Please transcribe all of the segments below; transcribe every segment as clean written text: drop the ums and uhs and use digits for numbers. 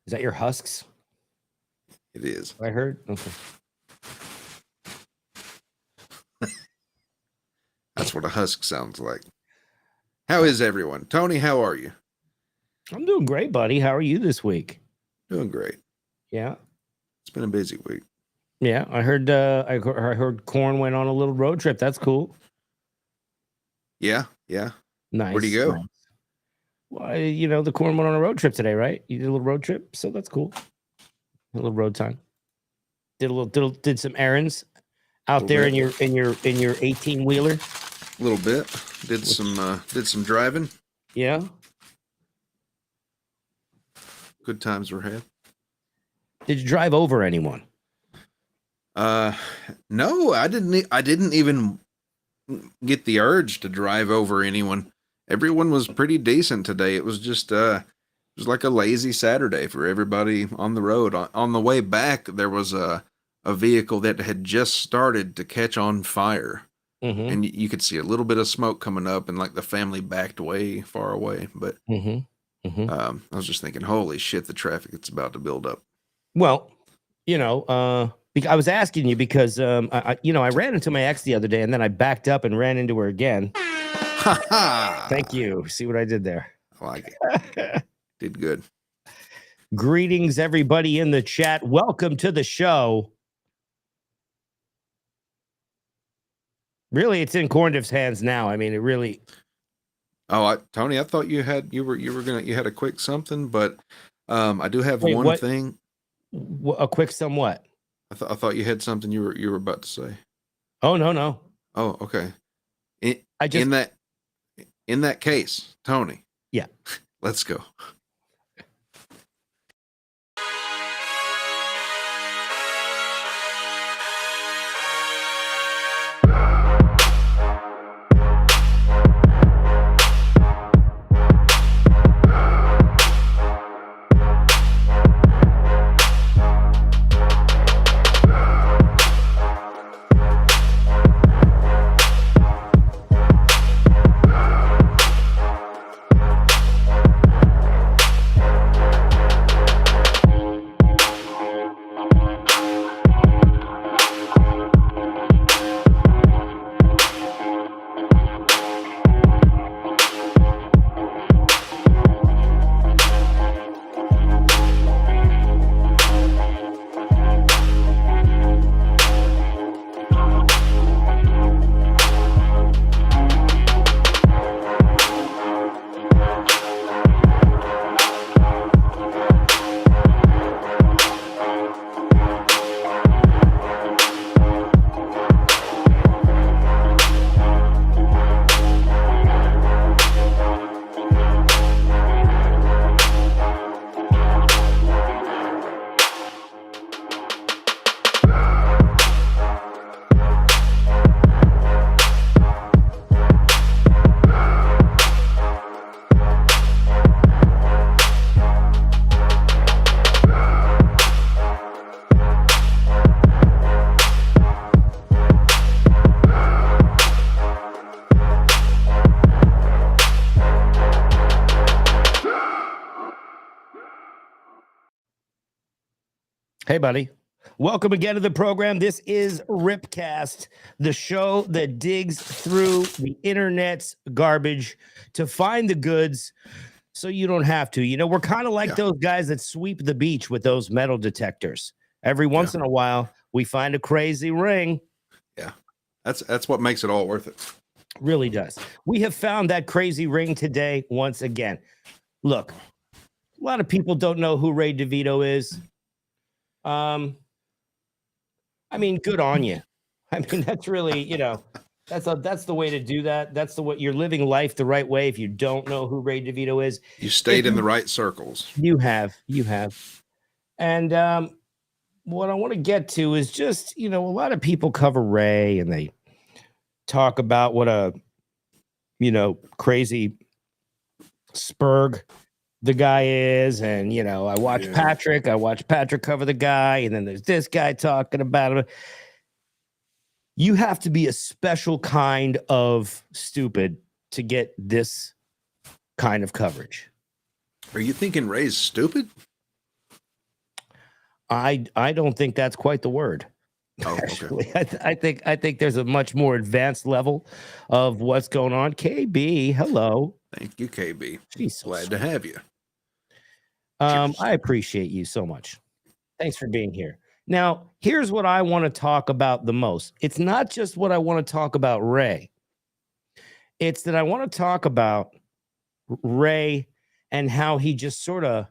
Is that your husks? It is. I heard. Okay. That's what a husk sounds like. How is everyone? Tony, how are you? I'm doing great, buddy. How are you this week? Doing great. Yeah. It's been a busy week. Yeah, I heard. I heard Corn went on a little road trip. That's cool. Yeah. Nice. Where'd he go? Nice. Well, the Corn went on a road trip today, right? You did a little road trip, so that's cool. A little road time. Did some errands out there in your 18-wheeler. A little bit. Did some driving. Yeah. Good times were had. Did you drive over anyone? No, I didn't even get the urge to drive over anyone. Everyone was pretty decent today. It was just it was like a lazy Saturday for everybody on the road. On the way back, there was a vehicle that had just started to catch on fire. Mm-hmm. And you could see a little bit of smoke coming up, and like the family backed way far away. But I was just thinking, holy shit, the traffic that's about to build up. Well, I was asking you because I ran into my ex the other day, and then I backed up and ran into her again. Thank you. See what I did there? I like it. Did good. Greetings, everybody in the chat. Welcome to the show. Really, it's in Corndiv's hands now. I mean, it really. Oh, Tony, I thought you had a quick something, but I do have one thing. A quick somewhat. I thought you had something you were about to say. Oh no. Oh, okay. In that case, Tony. Yeah. Let's go. Hey, buddy. Welcome again to the program. This is RipCast, the show that digs through the internet's garbage to find the goods so you don't have to. We're kind of like those guys that sweep the beach with those metal detectors. Every once in a while, we find a crazy ring. Yeah, that's what makes it all worth it. Really does. We have found that crazy ring today once again. Look, a lot of people don't know who Ray DeVito is. I mean, good on you. I mean, that's really, that's the way to do that. That's the way you're living life the right way. If you don't know who Ray DeVito is, you stayed in the right circles. You have. And what I want to get to is just, a lot of people cover Ray and they talk about what a, crazy spurg the guy is. And, I watch Patrick cover the guy. And then there's this guy talking about him. You have to be a special kind of stupid to get this kind of coverage. Are you thinking Ray's stupid? I don't think that's quite the word. Oh, okay. Actually, I think there's a much more advanced level of what's going on. KB, hello. Thank you, KB. She's so Glad sweet. to have you. Cheers. I appreciate you so much. Thanks for being here. Now, here's what I want to talk about the most. It's not just what I want to talk about Ray. It's that I want to talk about Ray and how he just sort of,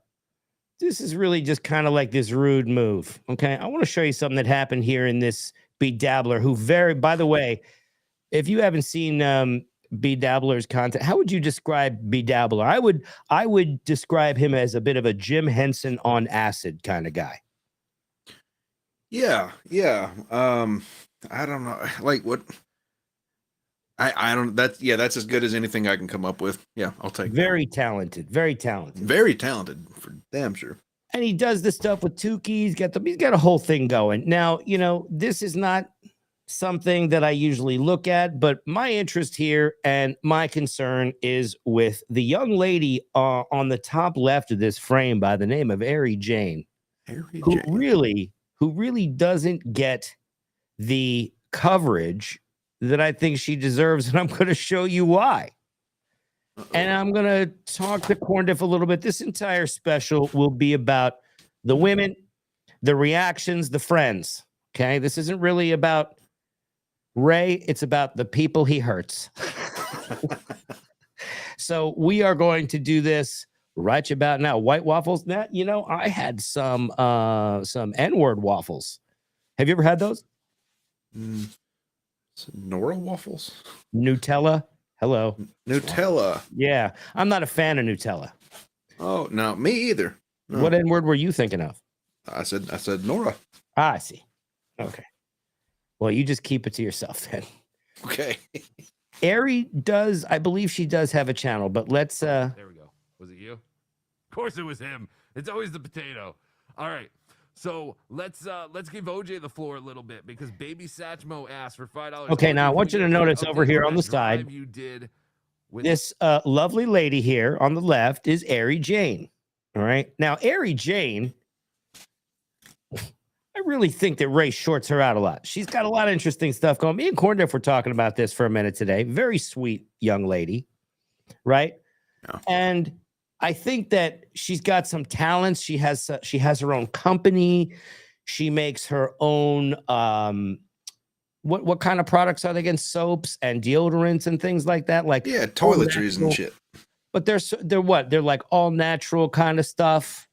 this is really just kind of like this rude move. Okay. I want to show you something that happened here in this Bedabbler who by the way, if you haven't seen Bedabbler's content, how would you describe Bedabbler? I would describe him as a bit of a Jim Henson on acid kind of guy. Yeah. I don't know. Like what? I don't. That's as good as anything I can come up with. Yeah, I'll take. Very talented. Very talented. Very talented for damn sure. And he does this stuff with Tukey. He's got a whole thing going. Now, this is not something that I usually look at, but my interest here and my concern is with the young lady on the top left of this frame by the name of Ari Jane, who really doesn't get the coverage that I think she deserves, and I'm going to show you why. And I'm going to talk to Corndiff a little bit. This entire special will be about the women, the reactions, the friends. Okay, this isn't really about Ray. It's about the people he hurts. So we are going to do this right about now. White waffles. That I had some N-word waffles. Have you ever had those? Nora waffles. Nutella. Hello. Nutella. Yeah, I'm not a fan of Nutella. Oh no, me either. No. What N-word were you thinking of? I said Nora. I see. Okay. Well, you just keep it to yourself then. Okay. Ari does, I believe she does have a channel, but let's There we go. Was it you? Of course it was him. It's always the potato. All right. So let's give OJ the floor a little bit because Baby Satchmo asked for $5. Okay, now I want you to notice over here on the side, you did with this lovely lady here on the left is Ari Jane. All right. Now, Ari Jane, I really think that Ray shorts her out a lot. She's got a lot of interesting stuff going. Me and Corndiff were talking about this for a minute today. Very sweet young lady, right? Yeah. And I think that she's got some talents. She has her own company. She makes her own what kind of products are they again? Soaps and deodorants and things like that. Like toiletries and shit. But they're what? They're like all natural kind of stuff.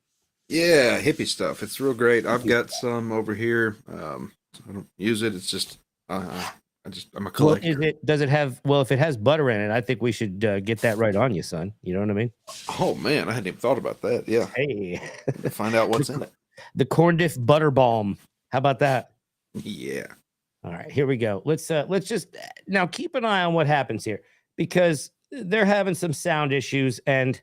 Yeah, hippie stuff. It's real great. I've got some over here. I don't use it. It's just I'm a collector. Does it have? Well, if it has butter in it, I think we should get that right on you, son. You know what I mean? Oh man, I hadn't even thought about that. Yeah. Hey, Find out what's in it. The Corndiff butter balm. How about that? Yeah. All right, here we go. Let's just now keep an eye on what happens here because they're having some sound issues, and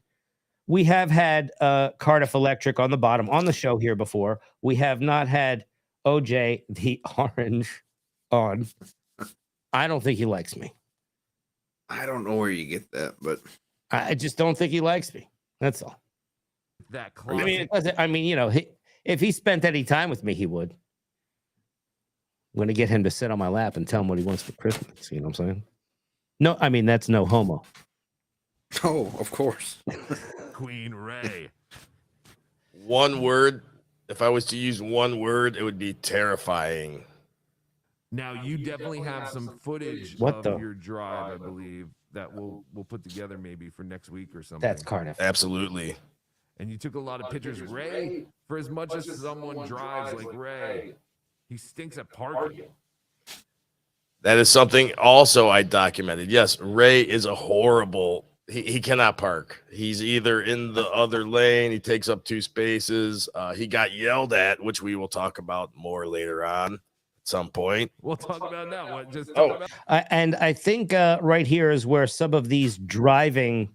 we have had Cardiff Electric on the bottom on the show here before. We have not had OJ the Orange on. I don't think he likes me. I don't know where you get that, but I just don't think he likes me. That's all. that I classic. mean, if he spent any time with me, he would. I'm going to get him to sit on my lap and tell him what he wants for Christmas. You know what I'm saying? No, I mean, that's no homo. oh, of course. Queen Ray. One word. If I was to use one word, it would be terrifying. Now you definitely have some footage What of the- your drive, I believe, that we'll put together maybe for next week or something. That's Cardiff. Absolutely. And you took a lot of pictures. Ray, for as much as someone drives like Ray, he stinks at parking. That is something also I documented. Yes, Ray is a horrible. He cannot park. He's either in the other lane. He takes up 2 spaces. He got yelled at, which we will talk about more later on at some point. We'll talk about that one. Just Oh. talk about And I think right here is where some of these driving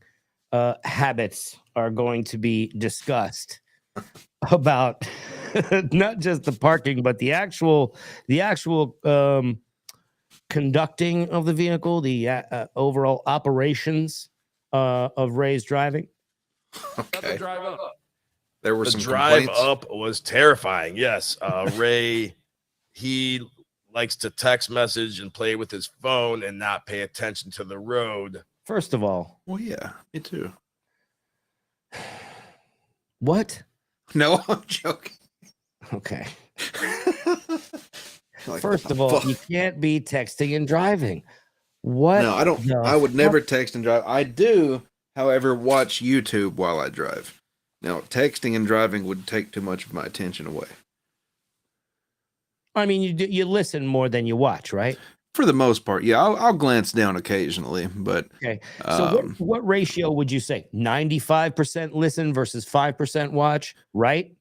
habits are going to be discussed about not just the parking, but the actual conducting of the vehicle, the overall operations of Ray's driving. the Okay. drive up. There were The some drive complaints. up was terrifying. Yes. Ray, he likes to text message and play with his phone and not pay attention to the road. First of all, Well, yeah, me too. what? No, I'm joking. Okay. Like, First what of the all, fuck? you can't be texting and driving. What? No, I don't. the I would fuck? never text and drive. I do, however, watch YouTube while I drive. Now, texting and driving would take too much of my attention away. I mean, you listen more than you watch, right? For the most part, yeah, I'll glance down occasionally, but Okay. So what ratio would you say? 95% listen versus 5% watch, right?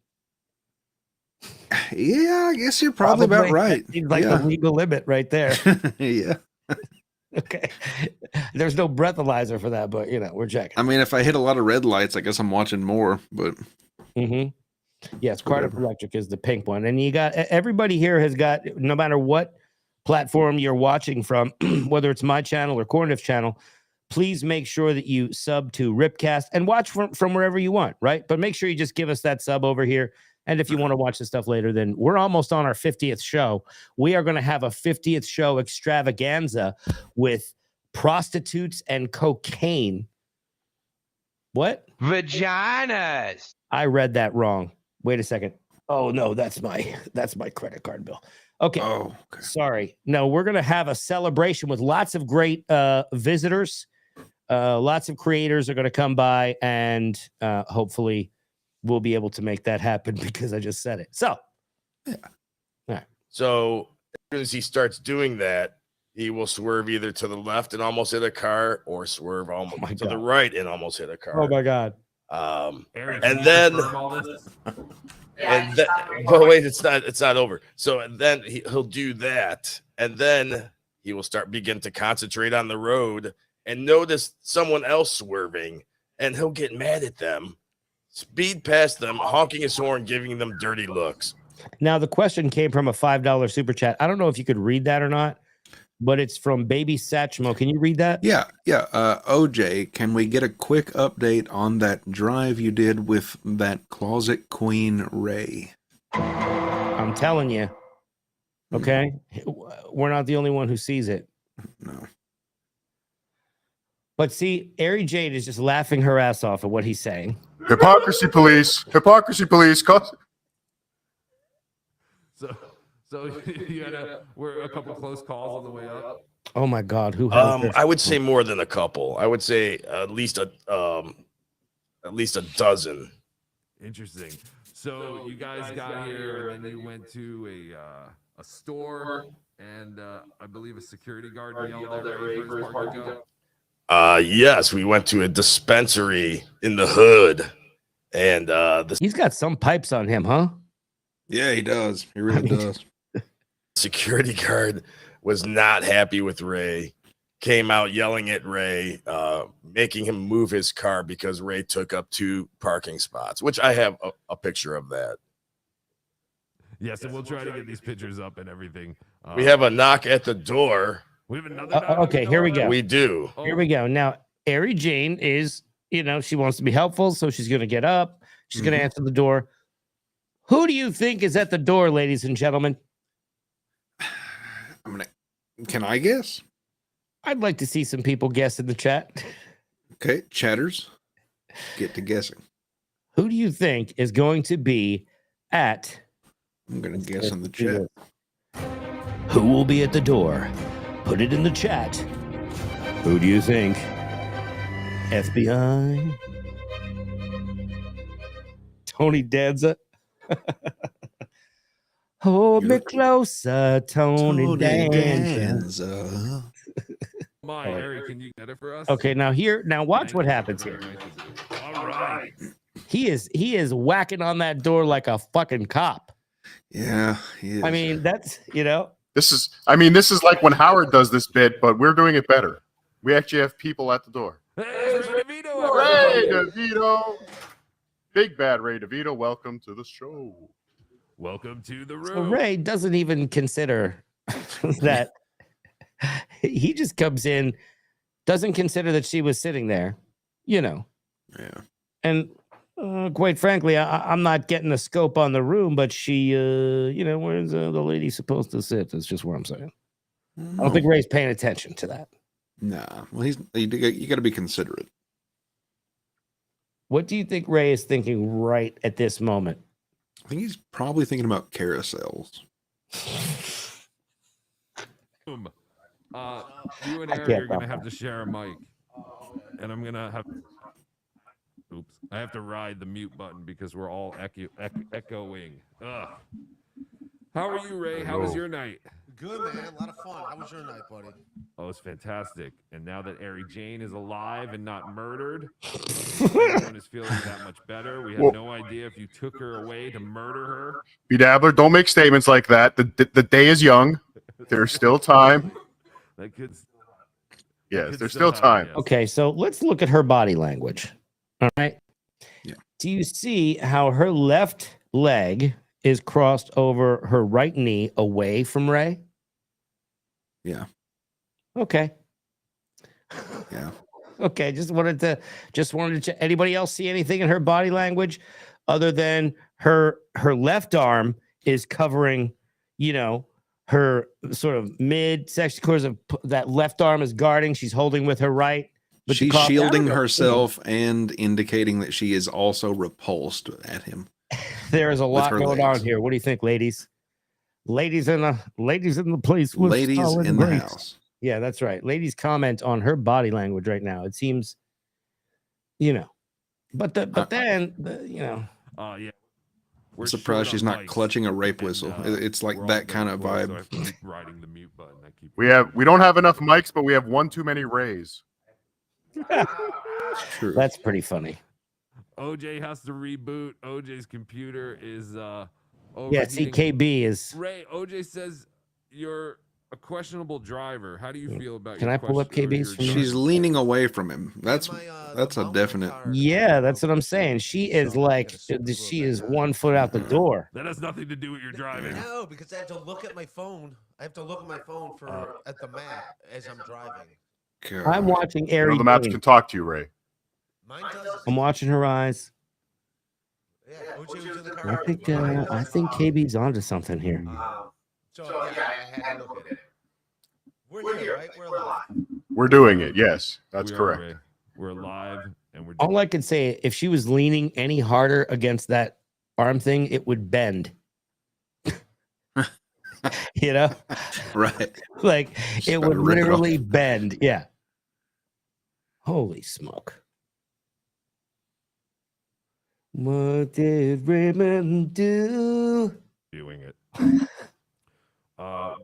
yeah, I guess you're probably about right. That seems like yeah. the legal limit right there. yeah. Okay. There's no breathalyzer for that, but we're checking. I mean, if I hit a lot of red lights, I guess I'm watching more, but Yes, Cardiff Whatever. Electric is the pink one. And you got everybody here has got, no matter what platform you're watching from, whether it's my channel or Corniff's channel, please make sure that you sub to RipCast and watch from wherever you want, right? But make sure you just give us that sub over here. And if you want to watch the stuff later, then we're almost on our 50th show. We are going to have a 50th show extravaganza with prostitutes and cocaine. What? Vaginas. I read that wrong. Wait a second. Oh no, that's my credit card bill. Okay. oh, okay. Sorry. No, we're going to have a celebration with lots of great visitors. Lots of creators are going to come by, and hopefully we'll be able to make that happen because I just said it. So, So as soon as he starts doing that, he will swerve either to the left and almost hit a car, or swerve almost my to the God. right and almost hit a car. oh my God. Eric, And can you then- confirm all this? And then, but wait, it's not over. So and then he'll do that, and then he will begin to concentrate on the road and notice someone else swerving, and he'll get mad at them, speed past them, honking his horn, giving them dirty looks. Now, the question came from a $5 super chat. I don't know if you could read that or not, but it's from Baby Satchmo. Can you read that? Yeah. OJ, can we get a quick update on that drive you did with that closet queen Ray? I'm telling you. Okay. We're not the only one who sees it. No. But see, Ari Jade is just laughing her ass off at what he's saying. Hypocrisy police. Hypocrisy police. So you had we're a couple close calls on the way up. Oh my God. Who has this? I would say more than a couple. I would say at least a dozen. Interesting. So you guys got here, and then you went to a store, and I believe a security guard yelled at Ray for his parking up. Yes, we went to a dispensary in the hood, and the He's got some pipes on him, huh? Yeah, he does. He really does. security guard was not happy with Ray. Came out yelling at Ray, making him move his car because Ray took up 2 parking spots, which I have a picture of that. Yes, and we'll try to get these pictures up and everything. We have a knock at the door. We have another. knock on Okay, the here we door? go. We do. Oh, Here we go. Now, Ari Jane is, she wants to be helpful, so she's going to get up. She's going to answer the door. Who do you think is at the door, ladies and gentlemen? Can I guess? I'd like to see some people guess in the chat. Okay, chatters. Get to guessing. Who do you think is going to be at? I'm gonna guess in the chat. Who will be at the door? Put it in the chat. Who do you think? FBI? Tony Danza? Hold me closer, Tony Danza. My Eric, can you get it for us? Okay, now watch what happens here. All right. He is whacking on that door like a fucking cop. Yeah, he is. I mean, that's This is like when Howard does this bit, but we're doing it better. We actually have people at the door. Hey, it's DeVito, Ray everybody. DeVito. Big bad Ray DeVito. Welcome to the show. Welcome to the so room. Ray doesn't even consider that. He just comes in, doesn't consider that she was sitting there, Yeah. and Quite frankly, I'm not getting a scope on the room, but she, where's the lady supposed to sit? That's just what I'm saying. I don't think Ray's paying attention to that. Nah. Well, you got to be considerate. What do you think Ray is thinking right at this moment? I think he's probably thinking about carousels. You and I Eric can't are gonna stop have to share a mic, and I'm gonna have. Oops, I have to ride the mute button because we're all echoing. Ugh. How are you, Ray? How was your night? Good, man. A lot of fun. How was your night, buddy? Oh, it's fantastic. And now that Ari Jane is alive and not murdered, everyone is feeling that much better. We had no idea if you took her away to murder her. B-Dabbler, don't make statements like that. The day is young. There's still time. That could. Yes, there's still time. Yes. Okay, so let's look at her body language. All right. Yeah. Do you see how her left leg is crossed over her right knee away from Ray? Yeah. Okay. Yeah. Okay. Just wanted to check. Anybody else see anything in her body language other than her left arm is covering, her sort of midsection, course of that left arm is guarding. She's holding with her right. But She's shielding herself and indicating that she is also repulsed at him. There is a lot her going on legs. here. What do you think, ladies? Ladies in the place. with Ladies solid in the breaks. house. Yeah, that's right. Ladies comment on her body language right now. It seems, but then Yeah. I'm surprised she's not clutching a rape whistle. It's like that kind of vibe. So I have to keep riding the mute button. We don't have enough mics, but we have one too many Rays. True. That's pretty funny. OJ has to reboot. OJ's computer is Yeah, overheating. CKB is. Ray, OJ says you're a questionable driver. How do you feel about Can your I pull up question- or KB's your from She's driving? leaning away from him. That's a definite. Yeah, that's what I'm saying. She is like, she is 1 foot out the door. That has nothing to do with your driving. No, because I have to look at my phone. I have to look at my phone at the map as I'm driving. God. I'm watching You know, Ari. the maps Jane. can talk to you, Ray. Mine does. I'm watching her eyes. Yeah, OJ was in the car. I think KB's onto something here. So yeah, I had to look at it. We're here, right? We're alive. We're doing it. Yes, that's We are, correct. Ray. We're live and we're All I can say, if she was leaning any harder against that arm thing, it would bend. Right. Like Just it about would to rip it off. literally bend. Yeah. Holy smoke. What did Raymond do? doing it. What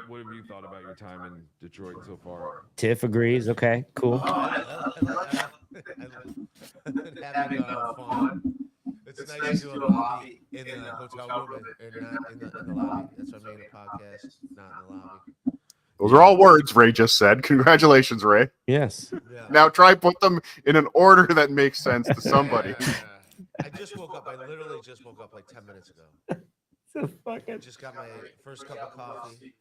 have you thought about your time in Detroit so far? Tiff agrees. Okay, cool. Having fun. It's nice to do a lobby in the hotel room and not in the lobby. That's why I made a podcast, not in the lobby. Those are all words Ray just said. Congratulations, Ray. Yes. Yeah. Now try put them in an order that makes sense to somebody. I just woke up. I literally just woke up like 10 minutes ago. So fucking. I just got my first cup of coffee.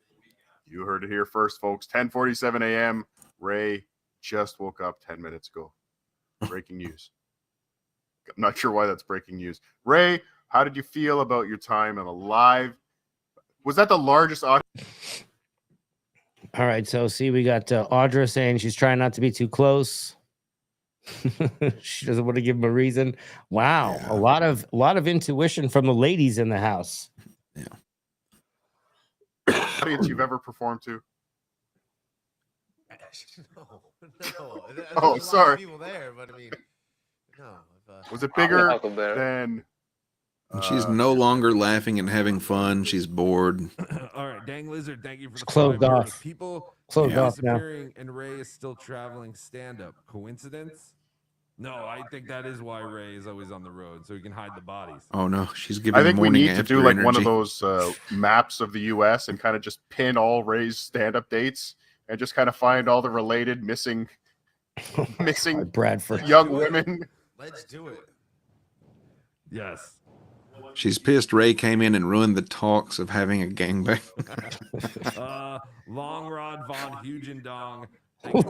You heard it here first, folks. 10:47 a.m. Ray just woke up 10 minutes ago. Breaking news. I'm not sure why that's breaking news. Ray, how did you feel about your time on a live? Was that the largest audience? All right, so see, we got Audra saying she's trying not to be too close. She doesn't want to give him a reason. Wow, Yeah. a lot of intuition from the ladies in the house. audience you've ever performed to? No. Oh, There's a lot of sorry. people there, but I mean, no. Was it bigger than? And she's no longer laughing and having fun. She's bored. All right, Dang Lizard, thank you for the Closed 5 off. euros. People Closed Yeah. off now. disappearing and Ray is still traveling stand-up. Coincidence? No, I think that is why Ray is always on the road, so he can hide the bodies. Oh no, she's giving. I think we morning need to after do like one energy. of those maps of the U.S. and kind of just pin all Ray's stand-up dates and just kind of find all the related missing Bradford. young women. Let's do it. Yes. She's pissed Ray came in and ruined the talks of having a gangbang. Long Rod Von Hugendong.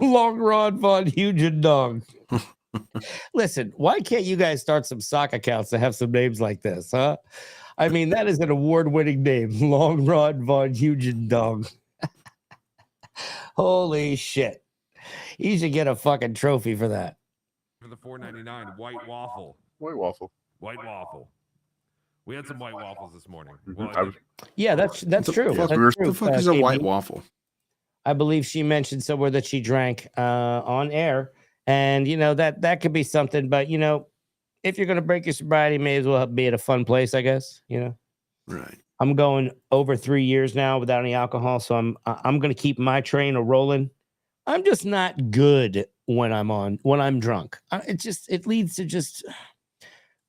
Long Rod Von Hugendong. Listen, why can't you guys start some sock accounts that have some names like this, huh? I mean, that is an award-winning name. Long Rod Von Hugendong. Holy shit. You should get a fucking trophy for that. For the $4.99 white waffle. White waffle. White waffle. We had some white waffles this morning. Mhm. Well, I was- Yeah, that's true. Yes, That's we were- true. The fuck is a KB. white waffle? I believe she mentioned somewhere that she drank on air. And, you know, that could be something. But, you know, if you're going to break your sobriety, may as well be at a fun place, I guess, you know. Right. I'm going over 3 years now without any alcohol, so I'm going to keep my train a rolling. I'm just not good when I'm drunk. It leads to just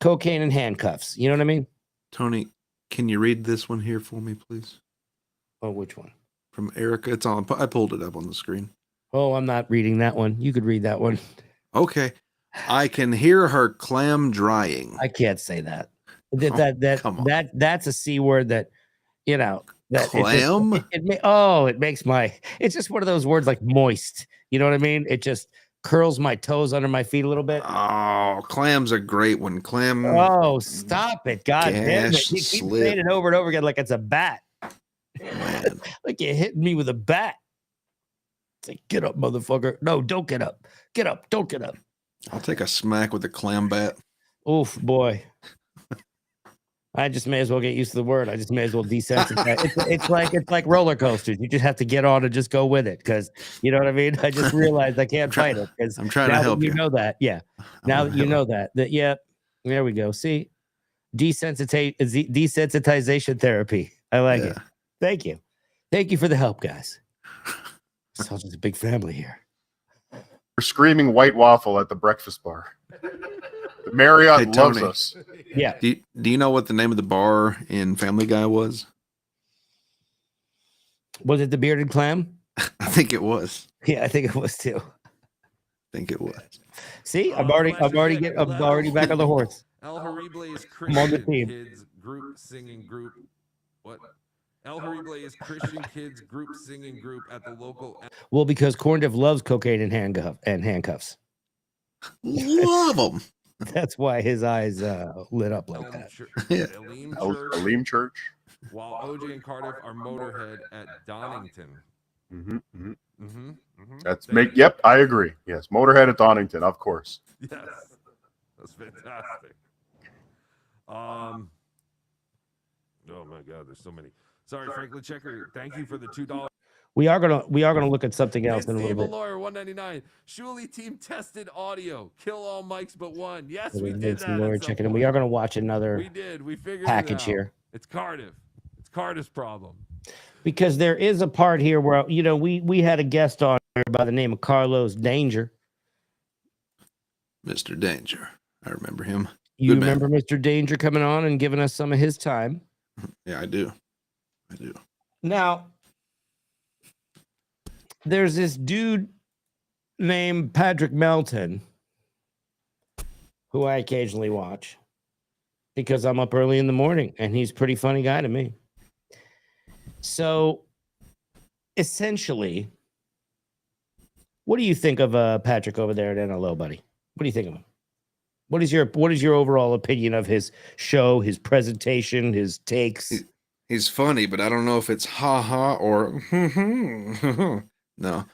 cocaine and handcuffs. You know what I mean? Tony, can you read this one here for me, please? Oh, which one? From Erica. It's on. I pulled it up on the screen. Oh, I'm not reading that one. You could read that one. Okay. I can hear her clam drying. I can't say that. Come on. That's a C word that, you know, that Clam? it makes it's just one of those words like moist. You know what I mean? It just curls my toes under my feet a little bit. Oh, clam's a great one. Clam. Oh, stop it. God damn it. Gash, You keep slip. saying it over and over again like it's a bat. Man. Like you're hitting me with a bat. It's like, get up, motherfucker. No, don't get up. Get up. Don't get up. I'll take a smack with a clam bat. Oof, boy. I just may as well get used to the word. I just may as well desensitize. It's like roller coasters. You just have to get on and just go with it, because you know what I mean. I just realized I can't fight it because I'm trying to help you. You know that, yeah. Now that you know that, yeah. There we go. See, desensitization therapy. I like it. Thank you for the help, guys. It's all just a big family here. We're screaming white waffle at the breakfast bar. The Marriott Hey, loves Tony. us. Yeah. Do you know what the name of the bar in Family Guy was? Was it the bearded clam? I think it was. Yeah, I think it was too. See, I'm already back on the horse. El Horrible is I'm on the Christian team. kids group singing group. What? El Horrible is Christian kids group singing group at the local. Well, because Corn Diff loves cocaine and handcuffs. Love them. That's why his eyes lit up like Elm that. Church, Yeah. Elim Church, Aleem Church. while OJ and Cardiff are Motorhead at Donington. Mm-hmm, mm-hmm. Mm-hmm, mm-hmm. That's Yep, I agree. Yes, Motorhead at Donington, of course. Yes, that's fantastic. Oh my God, there's so many. Sorry, Franklin Checker. Thank you for the $2. We are gonna look at something else in a Steve little bit. Lawyer, $1.99. Shuley team tested audio. Kill all mics but one. Yes, we We're did doing some that. lawyer at some checking, and point. we are gonna watch another We did. We figured package it out. here, It's Cardiff. It's Cardiff's problem. because there is a part here where we had a guest on here by the name of Carlos Danger. Mr. Danger. I remember him. You Good man. remember Mr. Danger coming on and giving us some of his time? Yeah, I do. Now, there's this dude named Patrick Melton who I occasionally watch because I'm up early in the morning, and he's a pretty funny guy to me. So, essentially, what do you think of Patrick over there at NLO, buddy? What do you think of him? What is your overall opinion of his show, his presentation, his takes? He's funny, but I don't know if it's ha ha or no. No,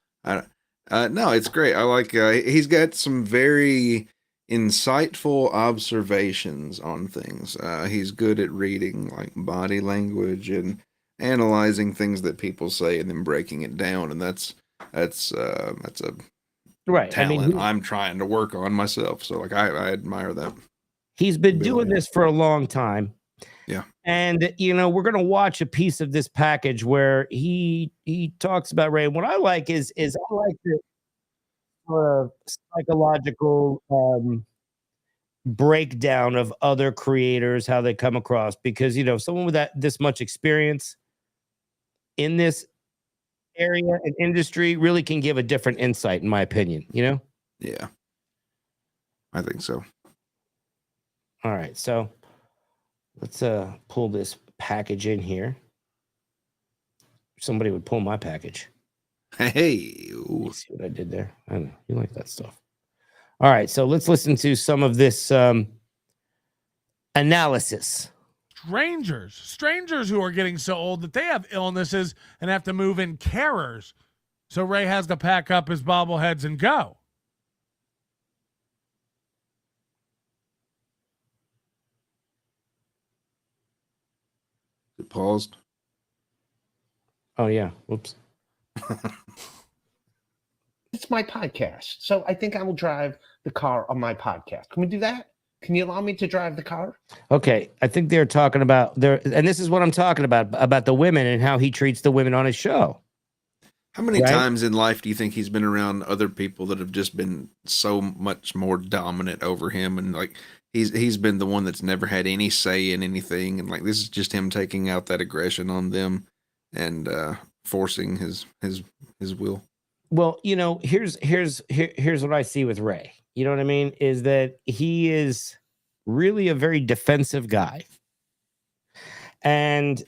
it's great. I like. He's got some very insightful observations on things. He's good at reading like body language and analyzing things that people say and then breaking it down. And that's a Right. talent I mean, I'm trying to work on myself. So like I admire that. he's been ability. doing this for a long time. Yeah. And we're gonna watch a piece of this package where he talks about Ray. What I like is I like the sort of psychological breakdown of other creators, how they come across, because someone with this much experience in this area and industry really can give a different insight, in my opinion. Yeah. I think so. All right, so let's pull this package in here. Somebody would pull my package. Hey. You see what I did there? I don't know. You like that stuff. All right, so let's listen to some of this analysis. Strangers who are getting so old that they have illnesses and have to move in carers. So Ray has to pack up his bobbleheads and go. It paused. Oh yeah, whoops. It's my podcast, so I think I will drive the car on my podcast. Can we do that? Can you allow me to drive the car? Okay, I think they're talking about there, and this is what I'm talking about the women and how he treats the women on his show. How many Right? times in life do you think he's been around other people that have just been so much more dominant over him, and like he's been the one that's never had any say in anything, and like this is just him taking out that aggression on them and forcing his will. Well, you know, here's what I see with Ray. You know what I mean? Is that he is really a very defensive guy. And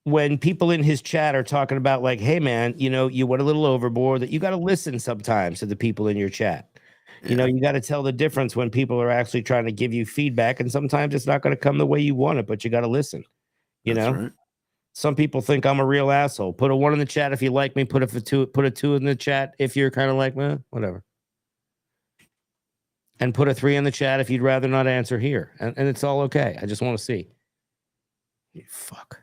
when people in his chat are talking about like, hey man, you know, you went a little overboard, that you got to listen sometimes to the people in your chat. You know, you got to tell the difference when people are actually trying to give you feedback, and sometimes it's not going to come the way you want it, but you got to listen. You That's know? right. Some people think I'm a real asshole. Put a 1 in the chat if you like me. Put a 2 in the chat if you're kind of like, whatever. And put a 3 in the chat if you'd rather not answer here. And it's all okay. I just want to see. You fuck.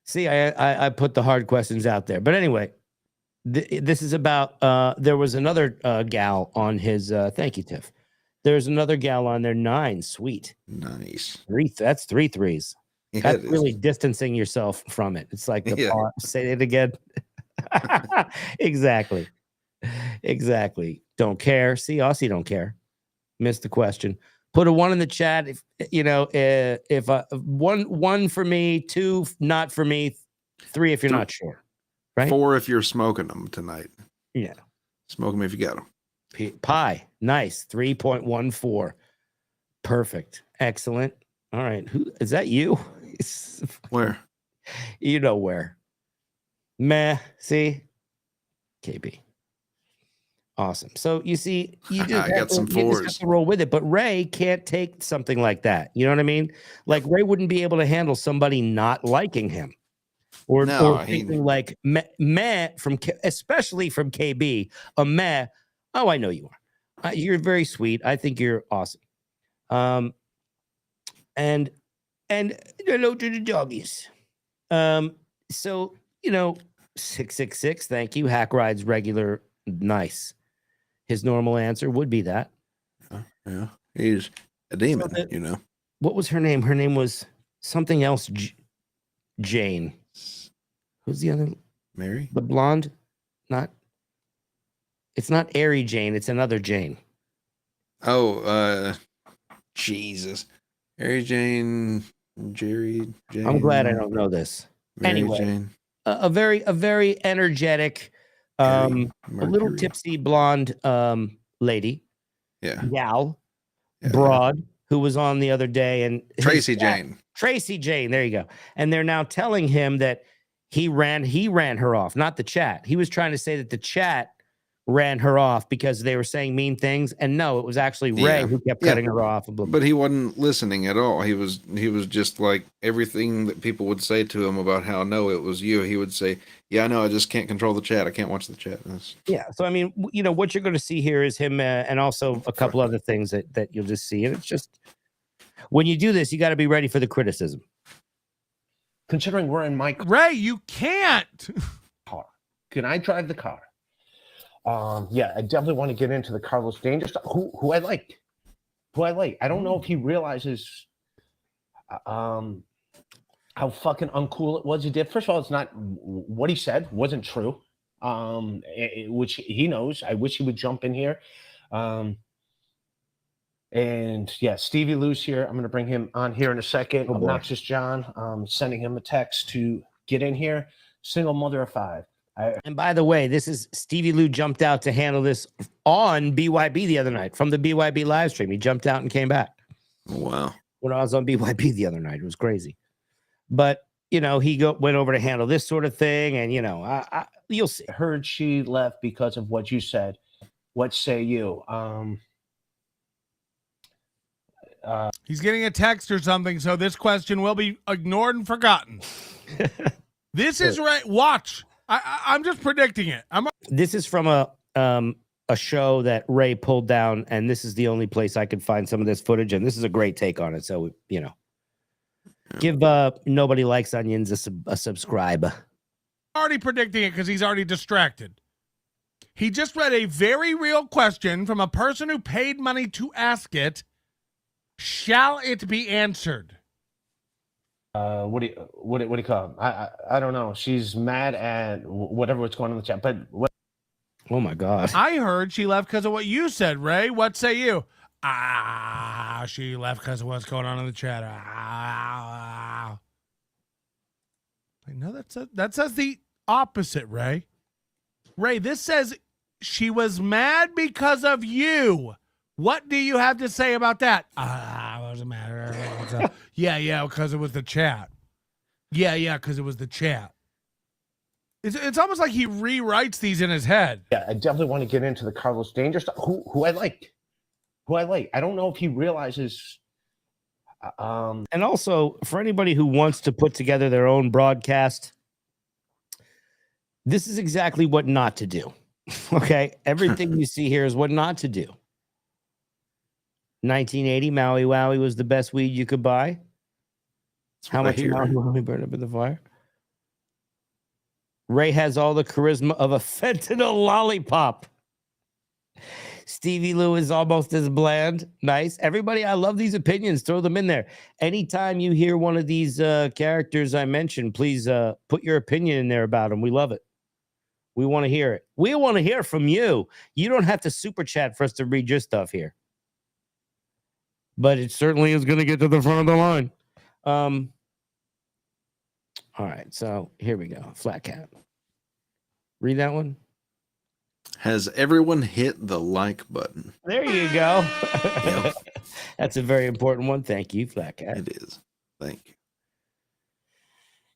See, I put the hard questions out there. But anyway, this is about, there was another gal on his, thank you, Tiff. There's another gal on there, 9. Sweet. Nice. 3. That's 3 threes. Yeah, That's it is. really distancing yourself from it. It's like the Yeah. say it again. Exactly. Don't care. See, Aussie don't care. Missed the question. Put a 1 in the chat if you know if one for me, 2 not for me, 3 if you're not sure. Right? 4 if you're smoking them tonight. Yeah. Smoke them if you got them. Pie. Nice. 3.14. Perfect. Excellent. All right. Who is that? You? Where? You know where. Meh. See? KB. Awesome. So you see, you just I got some you just have 4s. to roll with it. But Ray can't take something like that. You know what I mean? Like Ray wouldn't be able to handle somebody not liking him, or thinking like meh from especially from KB. A meh. Oh, I know you are. You're very sweet. I think you're awesome. And hello to the doggies. So you know, 666. Thank you. Hack rides regular. Nice. His normal answer would be that. Yeah, he's a demon. So You know. What was her name? Her name was something else. Jane. Who's the other? Mary. The blonde? Not. It's not Airy Jane. It's another Jane. Oh, Jesus. Mary Jane, Jerry Jane. I'm glad I don't know this. Mary Anyway, Jane. A very energetic, a little Mercury. tipsy blonde lady, Yeah. gal, Yeah. broad, who was on the other day, and his Tracy chat- Jane. Tracy Jane. There you go. And they're now telling him that he ran her off, not the chat. He was trying to say that the chat ran her off because they were saying mean things, and no, it was actually Ray Yeah. who kept Yeah. cutting her off. But he wasn't listening at all. He was just like everything that people would say to him about how no, it was you. He would say, "Yeah, I know. I just can't control the chat. I can't watch the chat." Yeah. So I mean, you know, what you're going to see here is him, and also a couple other things that you'll just see, and it's just when you do this, you got to be ready for the criticism. Considering we're in my Ray, you can't. car, can I drive the car? Yeah, I definitely want to get into the Carlos Danger stuff. Who I like. I don't know if he realizes how fucking uncool it was he did. First of all, it's not what he said wasn't true. Which he knows. I wish he would jump in here. And yeah, Stevie Lou's here. I'm going to bring him on here in a second. Oh, boy. Obnoxious John, sending him a text to get in here. Single mother of 5. And by the way, this is Stevie Lou jumped out to handle this on BYB the other night from the BYB live stream. He jumped out and came back Wow. when I was on BYB the other night. It was crazy. But he went over to handle this sort of thing, and you'll see. Heard she left because of what you said. What say you? He's getting a text or something, so this question will be ignored and forgotten. This is right. Watch. I'm just predicting it. This is from a show that Ray pulled down, and this is the only place I could find some of this footage, and this is a great take on it. So, give Nobody Likes Onions a subscribe. Already predicting it because he's already distracted. He just read a very real question from a person who paid money to ask it. Shall it be answered? What do you call him? I don't know. She's mad at whatever was going on in the chat. But what? Oh my God! I heard she left because of what you said, Ray. What say you? She left because of what's going on in the chat. I know that says the opposite, Ray. Ray, this says she was mad because of you. What do you have to say about that? Doesn't matter. Yeah, because it was the chat. Yeah, because it was the chat. It's almost like he rewrites these in his head. Yeah, I definitely want to get into the Carlos Danger stuff. Who I liked. I don't know if he realizes. And also, for anybody who wants to put together their own broadcast, this is exactly what not to do. Okay? Everything you see here is what not to do. 1980, Maui Wowie was the best weed you could buy. How much Maui Wowie burned up in the fire? Ray has all the charisma of a fentanyl lollipop. Stevie Lou is almost as bland. Nice. Everybody, I love these opinions. Throw them in there. Anytime you hear one of these characters I mentioned, please put your opinion in there about them. We love it. We want to hear it. We want to hear from you. You don't have to super chat for us to read your stuff here. But it certainly is going to get to the front of the line. All right, so here we go. Flat Cat. Read that one. Has everyone hit the like button? There you go. That's a very important one. Thank you, Flat Cat. It is. Thank you.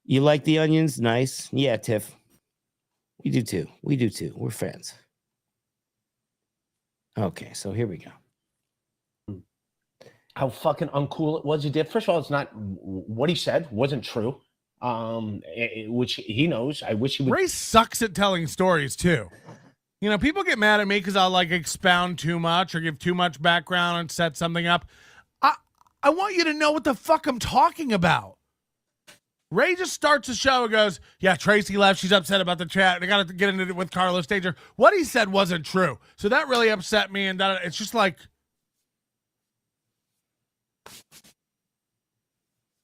You like the onions? Nice. Yeah, Tiff. We do too. We're fans. Okay, so here we go. How fucking uncool it was he did. First of all, it's not what he said wasn't true. Which he knows. I wish he would. Ray sucks at telling stories too. People get mad at me because I'll expound too much or give too much background and set something up. I want you to know what the fuck I'm talking about. Ray just starts the show and goes, yeah, Tracy left. She's upset about the chat. I got to get into it with Carlos Danger. What he said wasn't true. So that really upset me. And it's just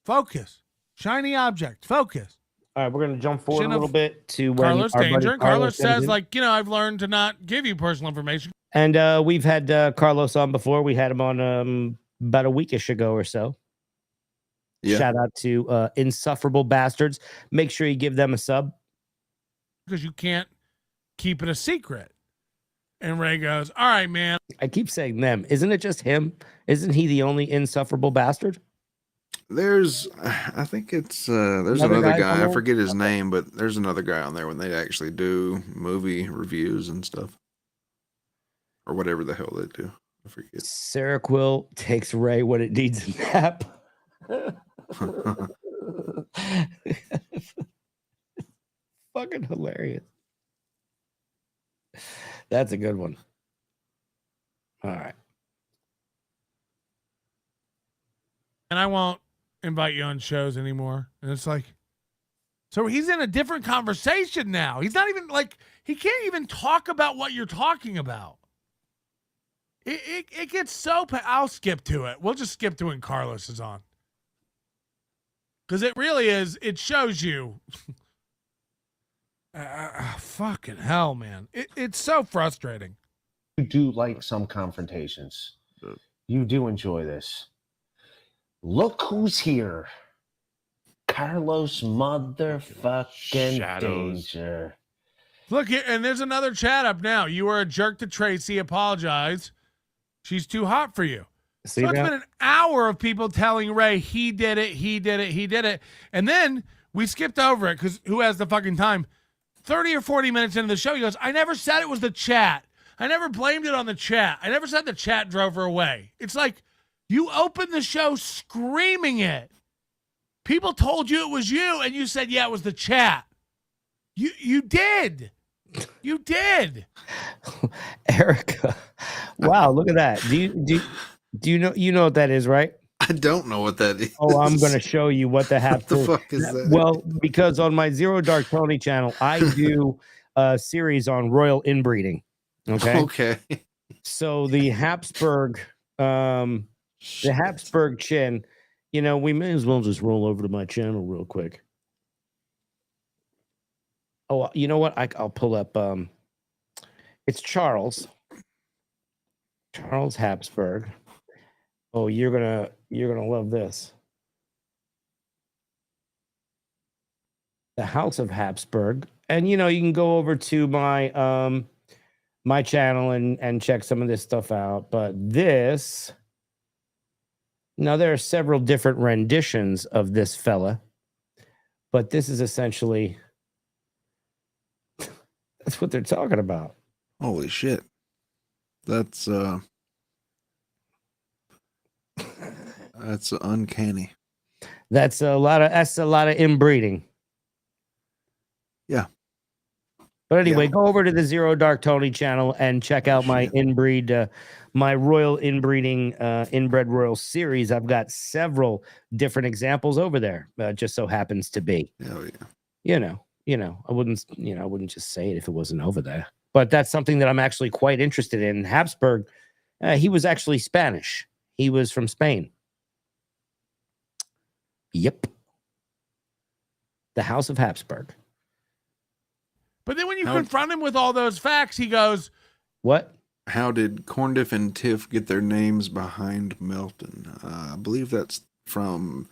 focus. Shiny object. Focus. All right, we're going to jump forward a little bit to when Carlos Danger. Carlos says, in. I've learned to not give you personal information. And we've had Carlos on before. We had him on about a weekish ago or so. Yeah. Shout out to Insufferable Bastards. Make sure you give them a sub. Because you can't keep it a secret. And Ray goes, all right, man. I keep saying them. Isn't it just him? Isn't he the only insufferable bastard? I think it's there's another guy. I forget his name, but there's another guy on there when they actually do movie reviews and stuff, or whatever the hell they do. I forget. Sarah Quill takes Ray when it needs a nap. Fucking hilarious. That's a good one. All right. And I won't invite you on shows anymore. And it's so he's in a different conversation now. He's not even he can't even talk about what you're talking about. It gets so, I'll skip to it. We'll just skip to when Carlos is on. Because it really is, it shows you. Fucking hell, man. It's so frustrating. You do like some confrontations. You do enjoy this. Look who's here. Carlos motherfucking Danger. Look here, and there's another chat up now. You were a jerk to Tracy. Apologize. She's too hot for you. So it's been an hour of people telling Ray he did it. And then We skipped over it because who has the fucking time? 30 or 40 minutes into the show, he goes, I never said it was the chat. I never blamed it on the chat. I never said the chat drove her away. It's like you opened the show screaming it. People told you it was you, and you said, yeah, it was the chat. You did. You did. Erica. Wow, look at that. Do you know what that is, right? I don't know what that is. Oh, I'm going to show you what the What the fuck is that? Well, because on my Zero Dark Tony channel, I do a series on royal inbreeding. Okay. Okay. So the Habsburg chin, you know, we may as well just roll over to my channel real quick. Oh, you know what? I'll pull up. It's Charles Habsburg. Oh, you're gonna love this. The House of Habsburg, and you know you can go over to my my channel and check some of this stuff out. But this, now there are several different renditions of this fella, but this is essentially that's what they're talking about. Holy shit. That's uncanny. That's a lot of inbreeding. Yeah. But anyway, Yeah. go over to the Zero Dark Tony channel and check out my inbreed, my royal inbreeding, inbred royal series. I've got several different examples over there. Just so happens to be. Oh yeah. I wouldn't just say it if it wasn't over there. But that's something that I'm actually quite interested in. Habsburg, he was actually Spanish. He was from Spain. Yep. The House of Habsburg. But then when you confront him with all those facts, he goes, What? How did Corndiff and Tiff get their names behind Melton? I believe that's from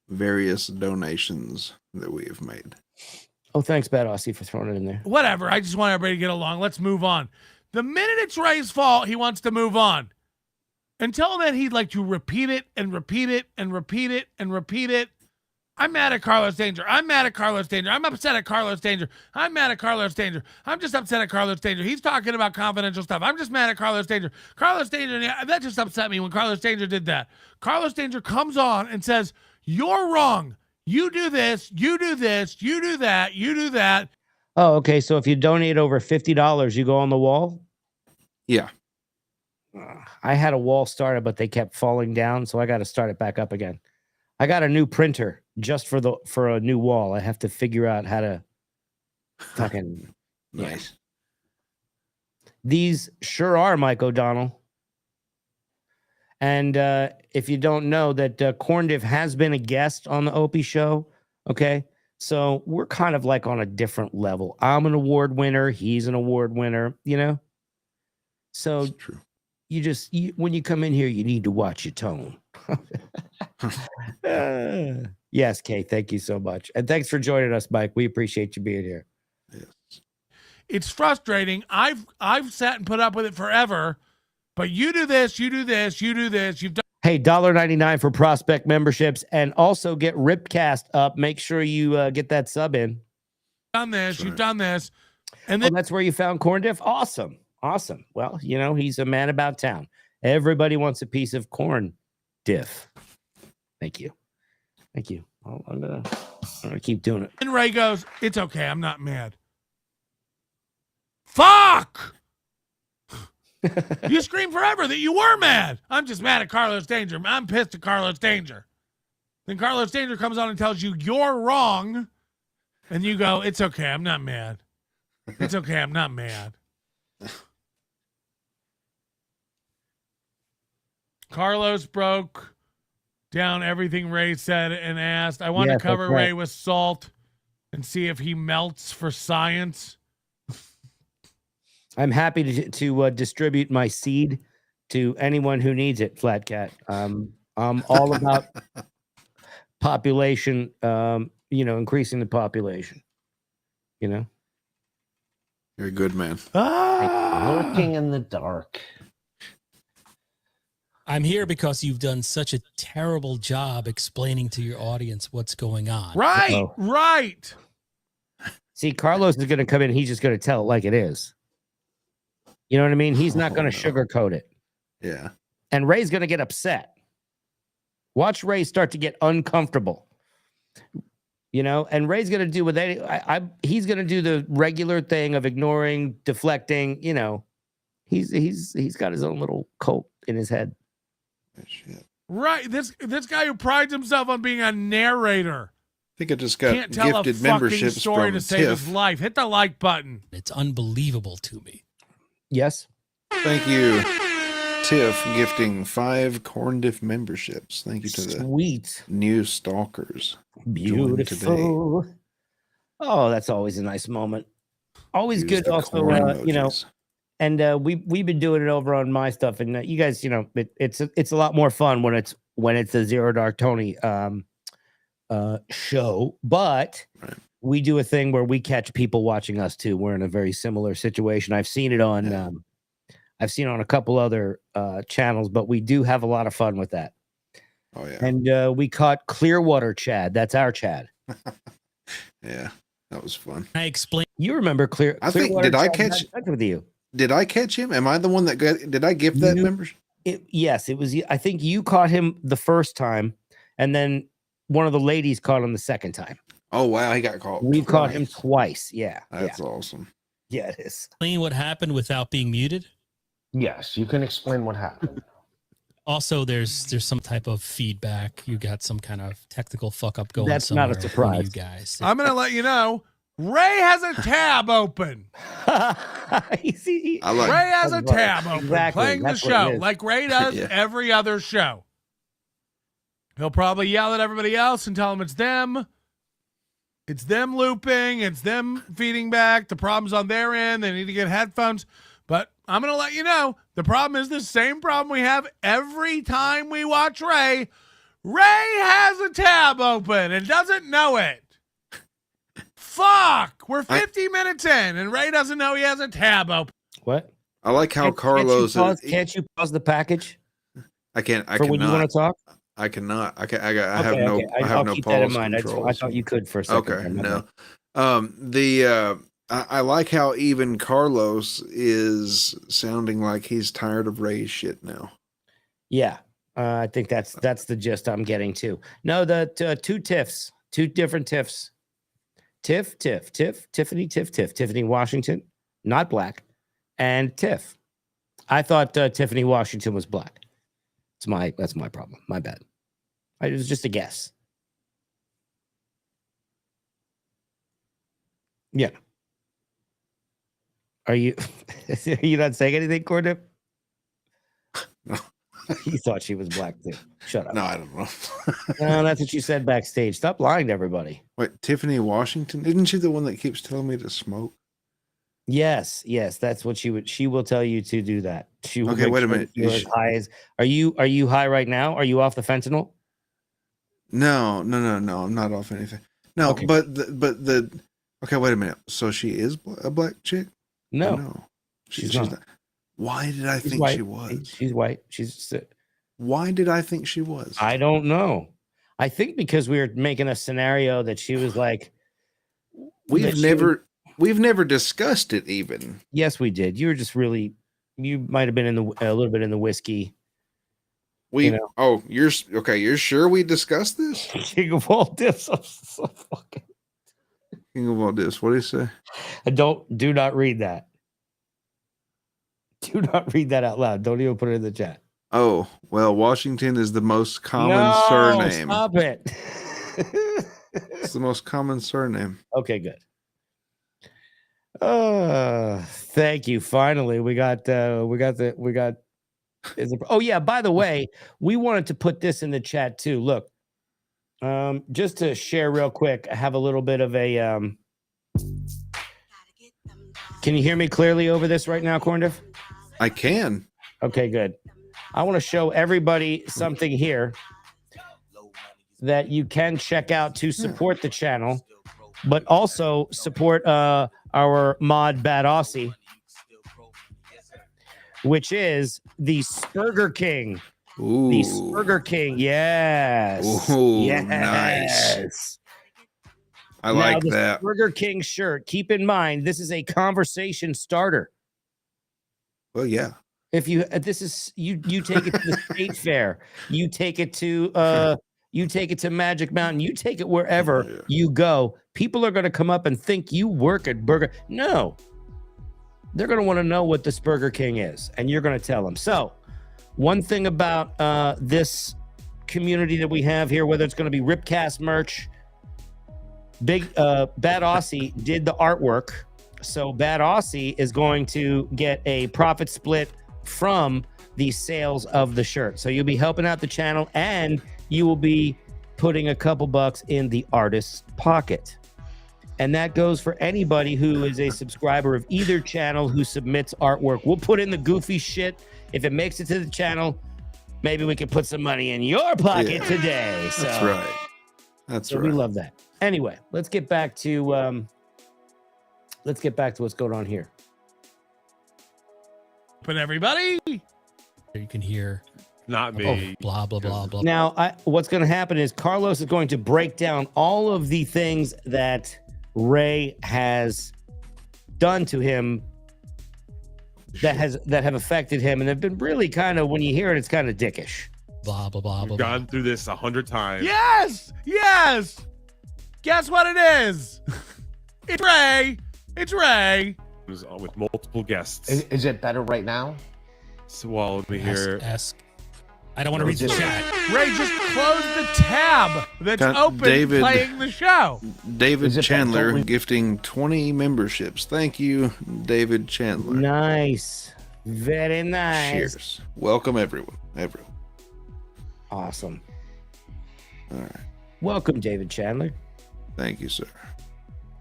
various donations that we have made. Oh, thanks, Bad Aussie, for throwing it in there. whatever. I just want everybody to get along. Let's move on. The minute it's Ray's fault, he wants to move on. Until then, he'd like to repeat it and repeat it and repeat it and repeat it. I'm mad at Carlos Danger. I'm mad at Carlos Danger. I'm upset at Carlos Danger. I'm mad at Carlos Danger. I'm just upset at Carlos Danger. He's talking about confidential stuff. I'm just mad at Carlos Danger. Carlos Danger, that just upset me when Carlos Danger did that. Carlos Danger comes on and says, you're wrong. You do this, you do this, you do that, you do that. Oh, okay. So if you donate over $50, you go on the wall? Yeah. I had a wall started, but they kept falling down, so I got to start it back up again. I got a new printer just for a new wall. I have to figure out how to fucking Nice. These sure are Mike O'Donnell. And if you don't know that Corndiff has been a guest on the Opie show, okay? So we're kind of like on a different level. I'm an award winner. He's an award winner, you know? So That's true. when you come in here, you need to watch your tone. Yes, Kay, thank you so much. And thanks for joining us, Mike. We appreciate you being here. Yes. It's frustrating. I've sat and put up with it forever, but you do this, you do this, you do this. You've done Hey, $1.99 for prospect memberships, and also get RipCast up. Make sure you get that sub in. this, Sure. you've done this. And Oh, then that's where you found Corndiff? Awesome. Awesome. Well, you know, he's a man about town. Everybody wants a piece of corn diff. Thank you. Thank you. I'm gonna keep doing it. Ray goes, it's okay, I'm not mad. Fuck! You screamed forever that you were mad. I'm just mad at Carlos Danger. I'm pissed at Carlos Danger. Then Carlos Danger comes on and tells you you're wrong. And you go, it's okay, I'm not mad. It's okay, I'm not mad. Carlos broke down everything Ray said and asked. I want Yes, to cover that's right. Ray with salt and see if he melts for science. I'm happy to distribute my seed to anyone who needs it, Flat Cat. I'm all about population, increasing the population. You know? You're a good man. Ah! Lurking in the dark. I'm here because you've done such a terrible job explaining to your audience what's going on. Right, Uh-oh. right. See, Carlos is going to come in. He's just going to tell it like it is. You know what I mean? He's not going to no. sugarcoat it. Yeah. And Ray's going to get upset. Watch Ray start to get uncomfortable. You know, and Ray's going to do with any. He's going to do the regular thing of ignoring, deflecting. You know, he's got his own little cult in his head. Shit. Right. This guy who prides himself on being a narrator I think I just got can't tell a gifted fucking memberships story from to save his Tiff. life. Hit the like button. It's unbelievable to me. Yes. Thank you, Tiff, gifting 5 Corn Diff memberships. Thank you to the Sweet. new stalkers. Joined today. Beautiful. Oh, that's always a nice moment. Always Use good. the Also, corn you know, emojis. and we've been doing it over on my stuff, and you guys, you know, it's a lot more fun when it's a Zero Dark Tony show, but Right. we do a thing where we catch people watching us too. We're in a very similar situation. I've seen it on a couple other channels, but we do have a lot of fun with that. Oh yeah. And we caught Clearwater Chad. That's our Chad. Yeah. That was fun. I explain. You remember I think- Clearwater did I Chad catch- had sex with you? Did I catch him? Am I the one that did I gift that You- membership? Yes, it was. I think you caught him the first time, and then one of the ladies caught him the second time. Oh wow, he got caught. We caught him twice. twice. Yeah, That's awesome. yeah, it is. Explain what happened without being muted. Yes, you can explain what happened. Also, there's some type of feedback. You got some kind of technical fuck up going. That's not a somewhere, surprise. You guys. I'm going to let you know. Ray has a tab open. You see, I like. Ray has a That's right. tab open, Exactly. playing the That's what it show is. like Ray does Yeah. every other show. He'll probably yell at everybody else and tell them it's them. It's them looping. It's them feeding back. The problem's on their end. They need to get headphones. But I'm going to let you know, the problem is the same problem we have every time we watch Ray. Ray has a tab open and doesn't know it. Fuck! We're 50 minutes in, and Ray doesn't know he has a tab open. what? I like how Carlos. Can't you pause the package I can't. I for when you cannot. want to talk? I cannot. I can. I have Okay, no. okay. I have I'll no keep that in pause mind. I controls. thought you could for a second. Okay. there, my No. bad. I like how even Carlos is sounding like he's tired of Ray's shit now. Yeah, I think that's the gist I'm getting to. No, the two Tiffs, two different Tiffs. Tiffany Washington, not black, and Tiff. I thought Tiffany Washington was black. That's my problem. My bad. It was just a guess. Yeah. Are you not saying anything, Cordip? No. He thought she was black too. Shut up. No, I don't know. No, that's what you said backstage. Stop lying to everybody. Wait, Tiffany Washington? Isn't she the one that keeps telling me to smoke? Yes, that's what she will tell you to do that. She will Okay, make wait a sure minute. you're as high as are you high right now? Are you off the fentanyl? No. I'm not off anything. No, Okay. but the okay. Wait a minute. So she is a black chick? No, No, she's not. Why did I She's think white. she was? She's white. She's Why did I think she was? I don't know. I think because we were making a scenario that she was like that she We've never discussed it even. Yes, we did. You were just really you might have been a little bit in the whiskey. Oh, you're okay. You're sure we discussed this? King of all dips. I'm so fucking King of all this. What do you say? do not read that. Do not read that out loud. Don't even put it in the chat. Oh, well, Washington is the most common surname. Stop it. It's the most common surname. Okay, good. Thank you. Finally, we got. Oh yeah. By the way, we wanted to put this in the chat too. Look, just to share real quick. I have a little bit of a. Can you hear me clearly over this right now, Corndiff? I can. Okay, good. I want to show everybody something here that you can check out to support the channel, but also support our mod Bad Aussie, which is the Spurger King The Ooh. Burger King. Yes. Ooh, yes. nice. I Now, like the that. Burger King shirt. Keep in mind, this is a conversation starter. Well, yeah. If you this is you take it to the state fair, you take it to Magic Mountain, you take it wherever Yeah. you go. People are going to come up and think you work at Burger. No, they're going to want to know what this Burger King is, and you're going to tell them. So, one thing about this community that we have here, whether it's going to be RipCast merch, Bad Aussie did the artwork. So Bad Aussie is going to get a profit split from the sales of the shirt. So you'll be helping out the channel and you will be putting a couple bucks in the artist's pocket. And that goes for anybody who is a subscriber of either channel who submits artwork. We'll put in the goofy shit. If it makes it to the channel, maybe we can put some money in your pocket today. So, That's right. That's so right. we love that. Anyway, let's get back to what's going on here. But everybody, You can hear Not me. blah blah blah blah. Now, what's going to happen is Carlos is going to break down all of the things that Ray has done to him that have affected him and have been really kind of, when you hear it, it's kind of dickish. Blah blah blah blah. We've gone through this 100 times. yes. Guess what it is? It's Ray. It's Ray. It was with multiple guests. Is it better right now? Swallowed me here. Ask. I don't want to read the chat. Ray, just close the tab that's Got open David. playing the show. David Is it Chandler totally- gifting 20 memberships. Thank you, David Chandler. Nice. Very nice. Cheers. Welcome, everyone. Awesome. All right. Welcome, David Chandler. Thank you, sir.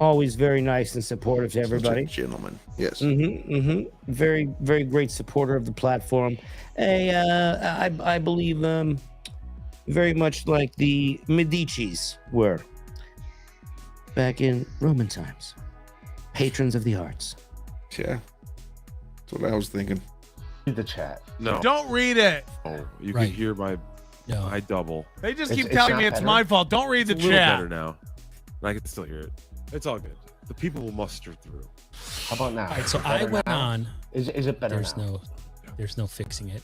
Always very nice and supportive to everybody. Such a gentleman. Yes. Very, very great supporter of the platform. I believe very much like the Medicis were back in Roman times. Patrons of the arts. Yeah. That's what I was thinking. Read the chat. No. Don't read it. Oh, you Right. can hear my No. I double. They just It's- keep it's telling not me it's better. my fault. Don't read It's a the little chat. better now. I can still hear it. It's all good. The people will muster through. How about now? All right, so Is it I better went now? on. Is it better now? There's no fixing it.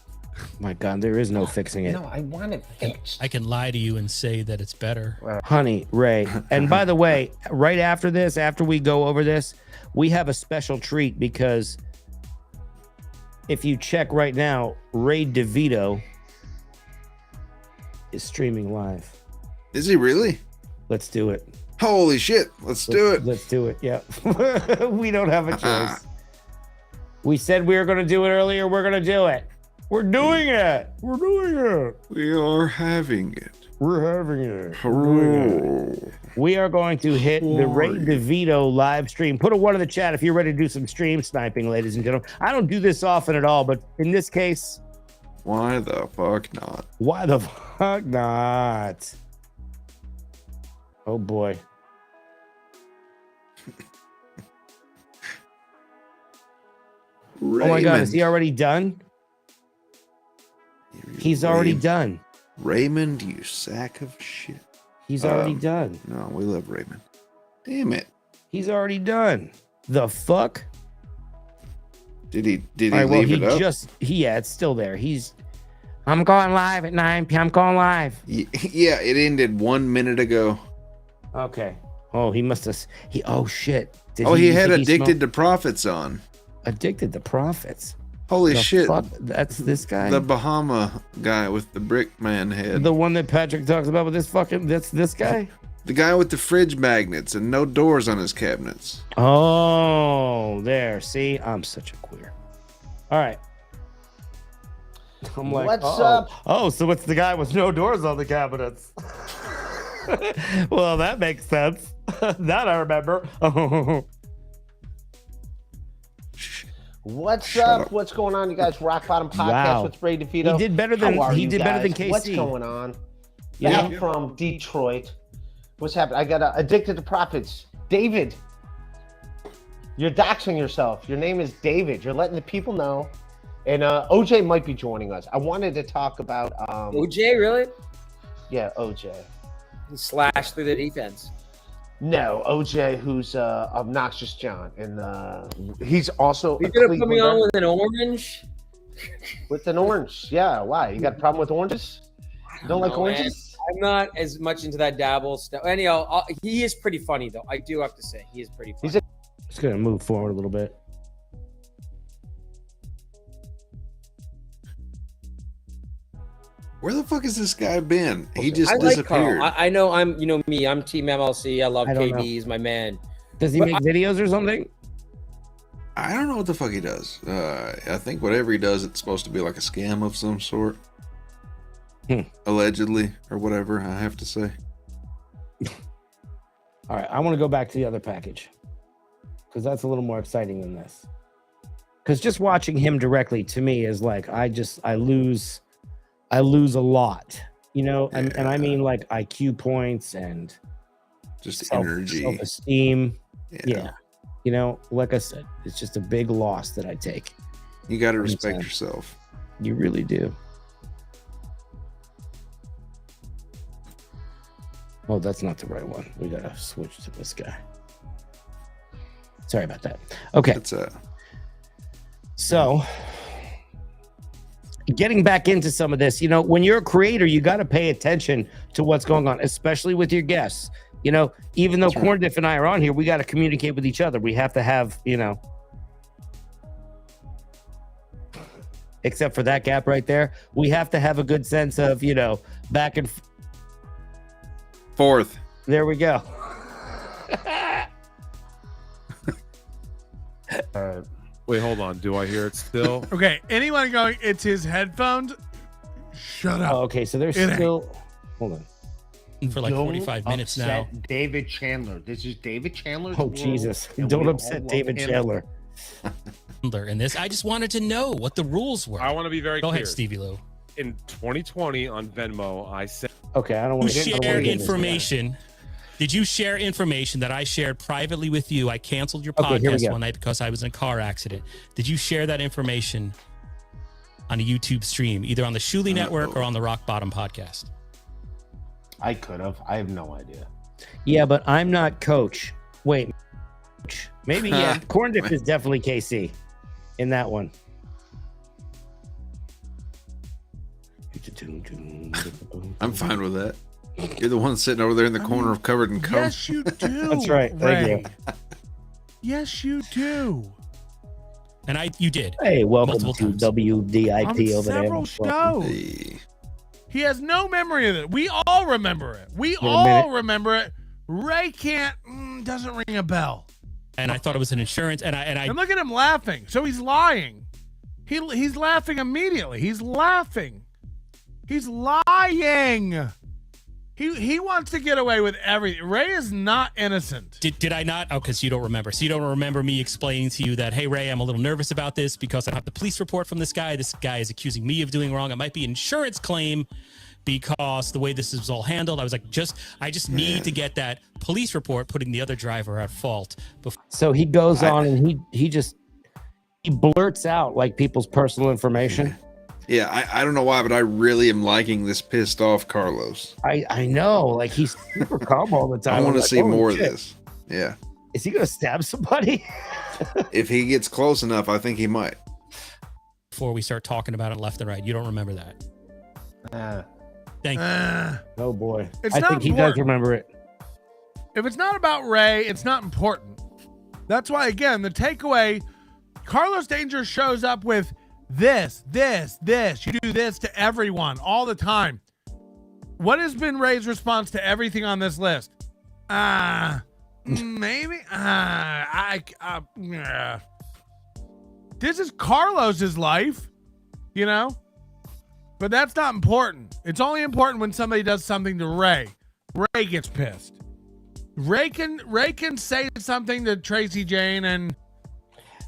My God, there is no fixing it. No, I want it fixed. I can lie to you and say that it's better. Honey, Ray. And by the way, right after this, after we go over this, we have a special treat because if you check right now, Ray DeVito is streaming live. Is he really? Let's do it. Holy shit. Let's do it. Let's do it. Yeah. We don't have a choice. We said we were going to do it earlier. We're going to do it. We're doing it. We're doing it. We are having it. We're having it. Hooray. We are going to hit the Ray DeVito live stream. Put a one in the chat if you're ready to do some stream sniping, ladies and gentlemen. I don't do this often at all, but in this case, Why the fuck not? why the fuck not? Oh boy. Oh my God, is he already done? He's already done. Raymond, you sack of shit. He's already done. No, we love Raymond. Damn it. He's already done. The fuck? Did he All right, well, leave he it up? yeah, it's still there. I'm going live at 9 p.m. I'm going live. Yeah, it ended 1 minute ago. Okay. Oh, he must have. Oh shit. Did He you had think Addicted to Profits on. Addicted to Profits. Holy The shit. fuck? That's this guy. The Bahama guy with the brick man head. The one that Patrick talks about with this fucking. That's this guy. The guy with the fridge magnets and no doors on his cabinets. Oh, there. See, I'm such a queer. All right. I'm like, What's oh. up? Oh, so it's the guy with no doors on the cabinets. Well, that makes sense. That I remember. What's Shut up? up. What's going on, you guys? Rock Bottom Podcast Wow. with Ray DeVito. He did better than How are he you did better than guys? KC. What's going on? Yeah. Back from Detroit. What's happening? I got Addicted to Profits. David, you're doxing yourself. Your name is David. You're letting the people know And OJ might be joining us. I wanted to talk about OJ, really? Yeah, OJ. He slashed through the defense. No, OJ, who's Obnoxious John, and he's also. You're gonna put me on with an orange? With an orange, yeah. Why? You got a problem with oranges? You don't like oranges? Man. I'm not as much into that dabble stuff. Anyhow, he is pretty funny, though. I do have to say, he is pretty funny. Just gonna move forward a little bit. Where the fuck has this guy been? He just I like disappeared. Carl. I know I'm Team MLC. I love I don't KD. know. He's my man. Does he make videos or something? I don't know what the fuck he does. I think whatever he does, it's supposed to be like a scam of some sort. Allegedly, or whatever, I have to say. All right, I want to go back to the other package because that's a little more exciting than this. Because just watching him directly to me is like I lose a lot, you know, and I mean like IQ points and just energy, self-esteem. Yeah, you know, like I said, it's just a big loss that I take. You got to respect yourself. You really do. Oh, that's not the right one. We gotta switch to this guy. Sorry about that. Okay. So, getting back into some of this, you know, when you're a creator, you got to pay attention to what's going on, especially with your guests. You know, even though Corn Diff and I are on here, we got to communicate with each other. We have to have, you know, except for that gap right there, we have to have a good sense of, you know, back and forth. There we go. Wait, hold on. Do I hear it still? Okay, anyone going, it's his headphones? Shut up. Oh, okay, so there's It still. Hold on. For like 45 minutes now. Upset David Chandler. This is David Chandler's Oh, world, Jesus. and Don't we all upset love David him. Chandler. In this, I just wanted to know what the rules were. I want to be very Go clear. ahead, Stevie Lou. In 2020 on Venmo, I sent. Okay, I don't You want to shared information. Did you share information that I shared privately with you? I canceled your Okay, here we podcast go. one night because I was in a car accident. Did you share that information on a YouTube stream, either on the Shuli Network or on the Rock Bottom podcast? I could have. I have no idea. Yeah, but I'm not coach. Wait. Maybe, yeah. Corn Dip is definitely KC in that one. I'm fine with that. You're the one sitting over there in the corner covered in cum. Yes, you do. That's right. Thank Ray. you. Yes, you do. And you did. Hey, welcome Multiple to times. WDIP On over there. several shows. Hey. He has no memory of it. We all remember it. We a all minute. remember it. Ray can't. Doesn't ring a bell. And I thought it was an insurance. And I And look at him laughing. So he's lying. He's laughing immediately. He's laughing. He's lying. He wants to get away with everything. Ray is not innocent. Did I not? Oh, because you don't remember. So you don't remember me explaining to you that, hey, Ray, I'm a little nervous about this because I have the police report from this guy. This guy is accusing me of doing wrong. It might be an insurance claim because the way this is all handled. I was like, I just need to get that police report putting the other driver at fault. So he goes on and he blurts out like people's personal information. Yeah, I don't know why, but I really am liking this pissed off Carlos. I know, like he's super calm all the time. I want to I'm like, see holy more shit. of this. Yeah. Is he gonna stab somebody? If he gets close enough, I think he might. Before we start talking about it left and right, you don't remember that. Thank you. Oh boy, It's I not think he does important. remember it. If it's not about Ray, it's not important. That's why, again, the takeaway, Carlos Danger shows up with this. You do this to everyone all the time. What has been Ray's response to everything on this list? Maybe. This is Carlos's life, you know? But that's not important. It's only important when somebody does something to Ray. Ray gets pissed. Ray can say something to Tracy Jane and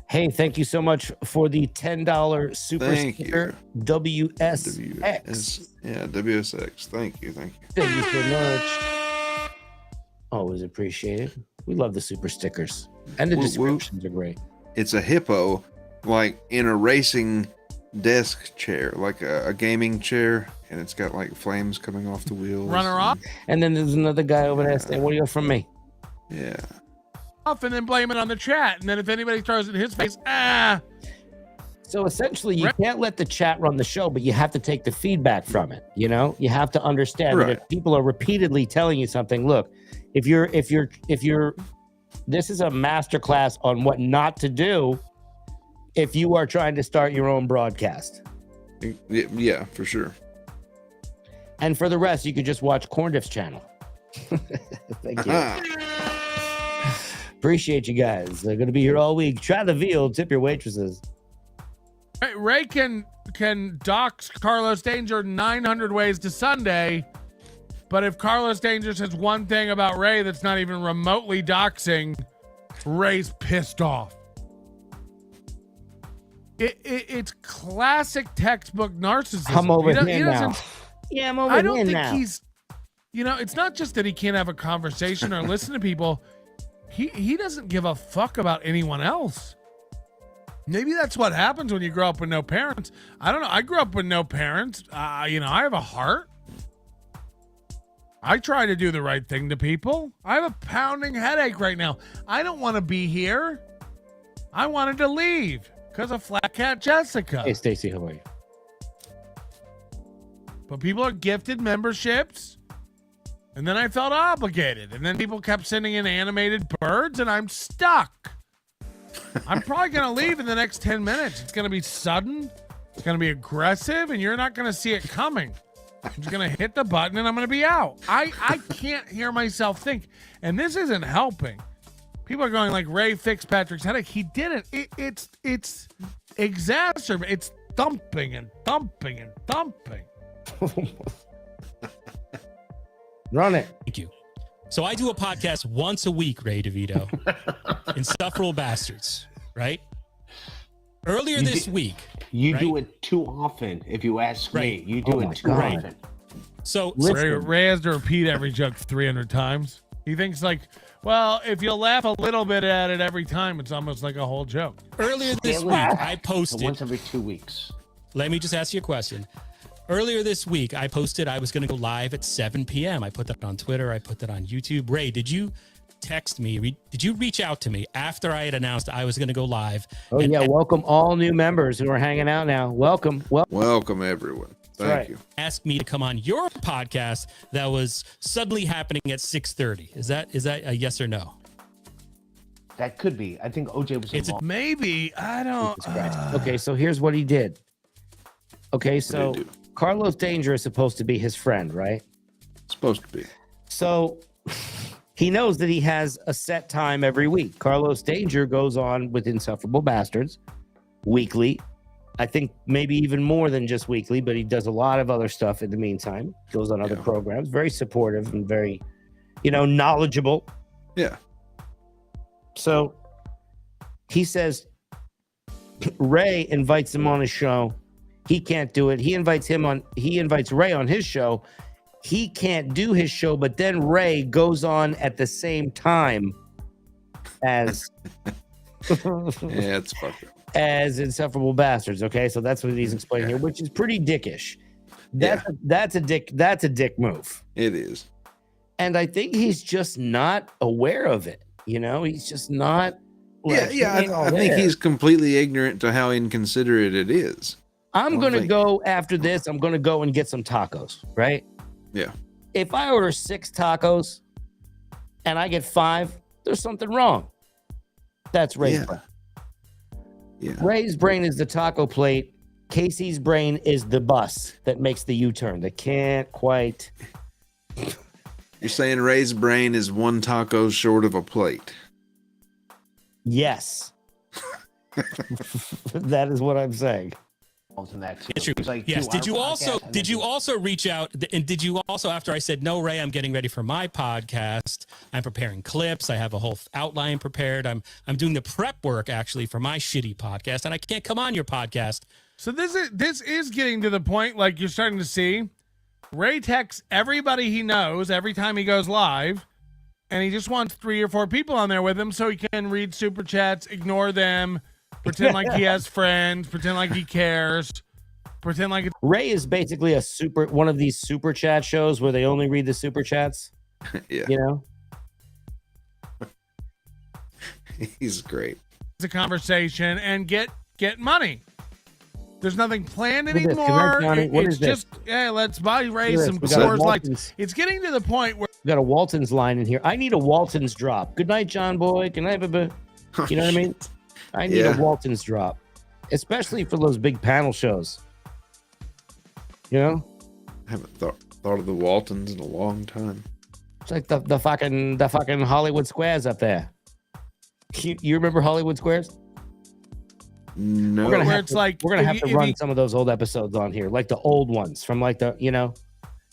Hey, thank you so much for the $10 super Thank sticker. WSX. Yeah, WSX. Thank you. Thank you so much. Always appreciated. We love the super stickers. And the Woo, woo. descriptions are great. It's a hippo, like in a racing desk chair, like a gaming chair, and it's got like flames coming off the wheels. Runner off, And then there's another guy over there saying, "What do you want from me?" Yeah. and then blame it on the chat. And then if anybody throws it in his face, So essentially, you can't let the chat run the show, but you have to take the feedback from it. You know, you have to understand that if people are repeatedly telling you something, look, if you're, this is a masterclass on what not to do if you are trying to start your own broadcast. Yeah, for sure. And for the rest, you could just watch Corndiff's channel. Thank you. Appreciate you guys. They're going to be here all week. Try the veal. Tip your waitresses. Ray can dox Carlos Danger 900 ways to Sunday, but if Carlos Danger says one thing about Ray that's not even remotely doxing, Ray's pissed off. It's classic textbook narcissism. I'm over here now. Yeah, I'm over I don't here think now. he's, it's not just that he can't have a conversation or listen to people. He doesn't give a fuck about anyone else. Maybe that's what happens when you grow up with no parents. I don't know. I grew up with no parents. I have a heart. I try to do the right thing to people. I have a pounding headache right now. I don't want to be here. I wanted to leave because of Flat Cat Jessica. Hey, Stacy, how are you? But people are gifted memberships. And then I felt obligated. And then people kept sending in animated birds, and I'm stuck. I'm probably going to leave in the next 10 minutes. It's going to be sudden. It's going to be aggressive, and you're not going to see it coming. I'm just going to hit the button, and I'm going to be out. I can't hear myself think. And this isn't helping. People are going like, Ray fixed Patrick's headache. He didn't. It's exacerbated. It's thumping and thumping and thumping. Run it. Thank you. So I do a podcast once a week, Ray DeVito. Insufferable Bastards, right? Earlier this week. You do it too often, if you ask me. You do it too often. So Ray has to repeat every joke 300 times. He thinks like, well, if you laugh a little bit at it every time, it's almost like a whole joke. Earlier this week, I posted. Once every 2 weeks. Let me just ask you a question. Earlier this week, I posted I was going to go live at 7 p.m. I put that on Twitter. I put that on YouTube. Ray, did you text me? Did you reach out to me after I had announced I was going to go live? Oh, yeah. Welcome all new members who are hanging out now. Welcome. Welcome, everyone. Thank you. Ask me to come on your podcast that was suddenly happening at 6:30. Is that a yes or no? That could be. I think OJ was involved. Maybe. I don't. Okay, so here's what he did. Okay, so Carlos Danger is supposed to be his friend, right? Supposed to be. So he knows that he has a set time every week. Carlos Danger goes on with Insufferable Bastards weekly. I think maybe even more than just weekly, but he does a lot of other stuff in the meantime. Goes on other programs, very supportive and very, knowledgeable. Yeah. So he says Ray invites him on his show. He can't do it. He invites Ray on his show. He can't do his show, but then Ray goes on at the same time as it's fucked up. As Insufferable Bastards. Okay, so that's what he's explaining here, which is pretty dickish. That's a dick move. It is. And I think he's just not aware of it. He's just not. I think he's completely ignorant to how inconsiderate it is. I'm going to go after this. I'm going to go and get some tacos, right? Yeah. If I order 6 tacos and I get 5, there's something wrong. That's Ray's brain. Yeah. Ray's brain is the taco plate. Casey's brain is the bus that makes the U-turn. That can't quite. You're saying Ray's brain is 1 taco short of a plate. Yes. That is what I'm saying. It's true. Yes. Did you also reach out? And did you also, after I said, no, Ray, I'm getting ready for my podcast. I'm preparing clips. I have a whole outline prepared. I'm doing the prep work actually for my shitty podcast, and I can't come on your podcast. So this is getting to the point, like you're starting to see. Ray texts everybody he knows every time he goes live, and he just wants 3 or 4 people on there with him so he can read super chats, ignore them, Pretend like he has friends. Pretend like he cares. Pretend like Ray is basically one of these super chat shows where they only read the super chats. Yeah. You know? He's great. it's a conversation and get money. There's nothing planned Look at this. anymore. Johnny, what It's is this? just, hey, let's buy Ray Look at some this. We got a Coors Lights. Waltons. It's getting to the point where We got a Waltons line in here. I need a Waltons drop. Good night, John Boy. Good night, baby. You know what I mean? I need Yeah. a Waltons drop, especially for those big panel shows. You know, I haven't thought of the Waltons in a long time. it's like the fucking Hollywood Squares up there. You remember Hollywood Squares? No. We're gonna Where have it's to, like, we're gonna if have you- to if run you- some of those old episodes on here, like the old ones from like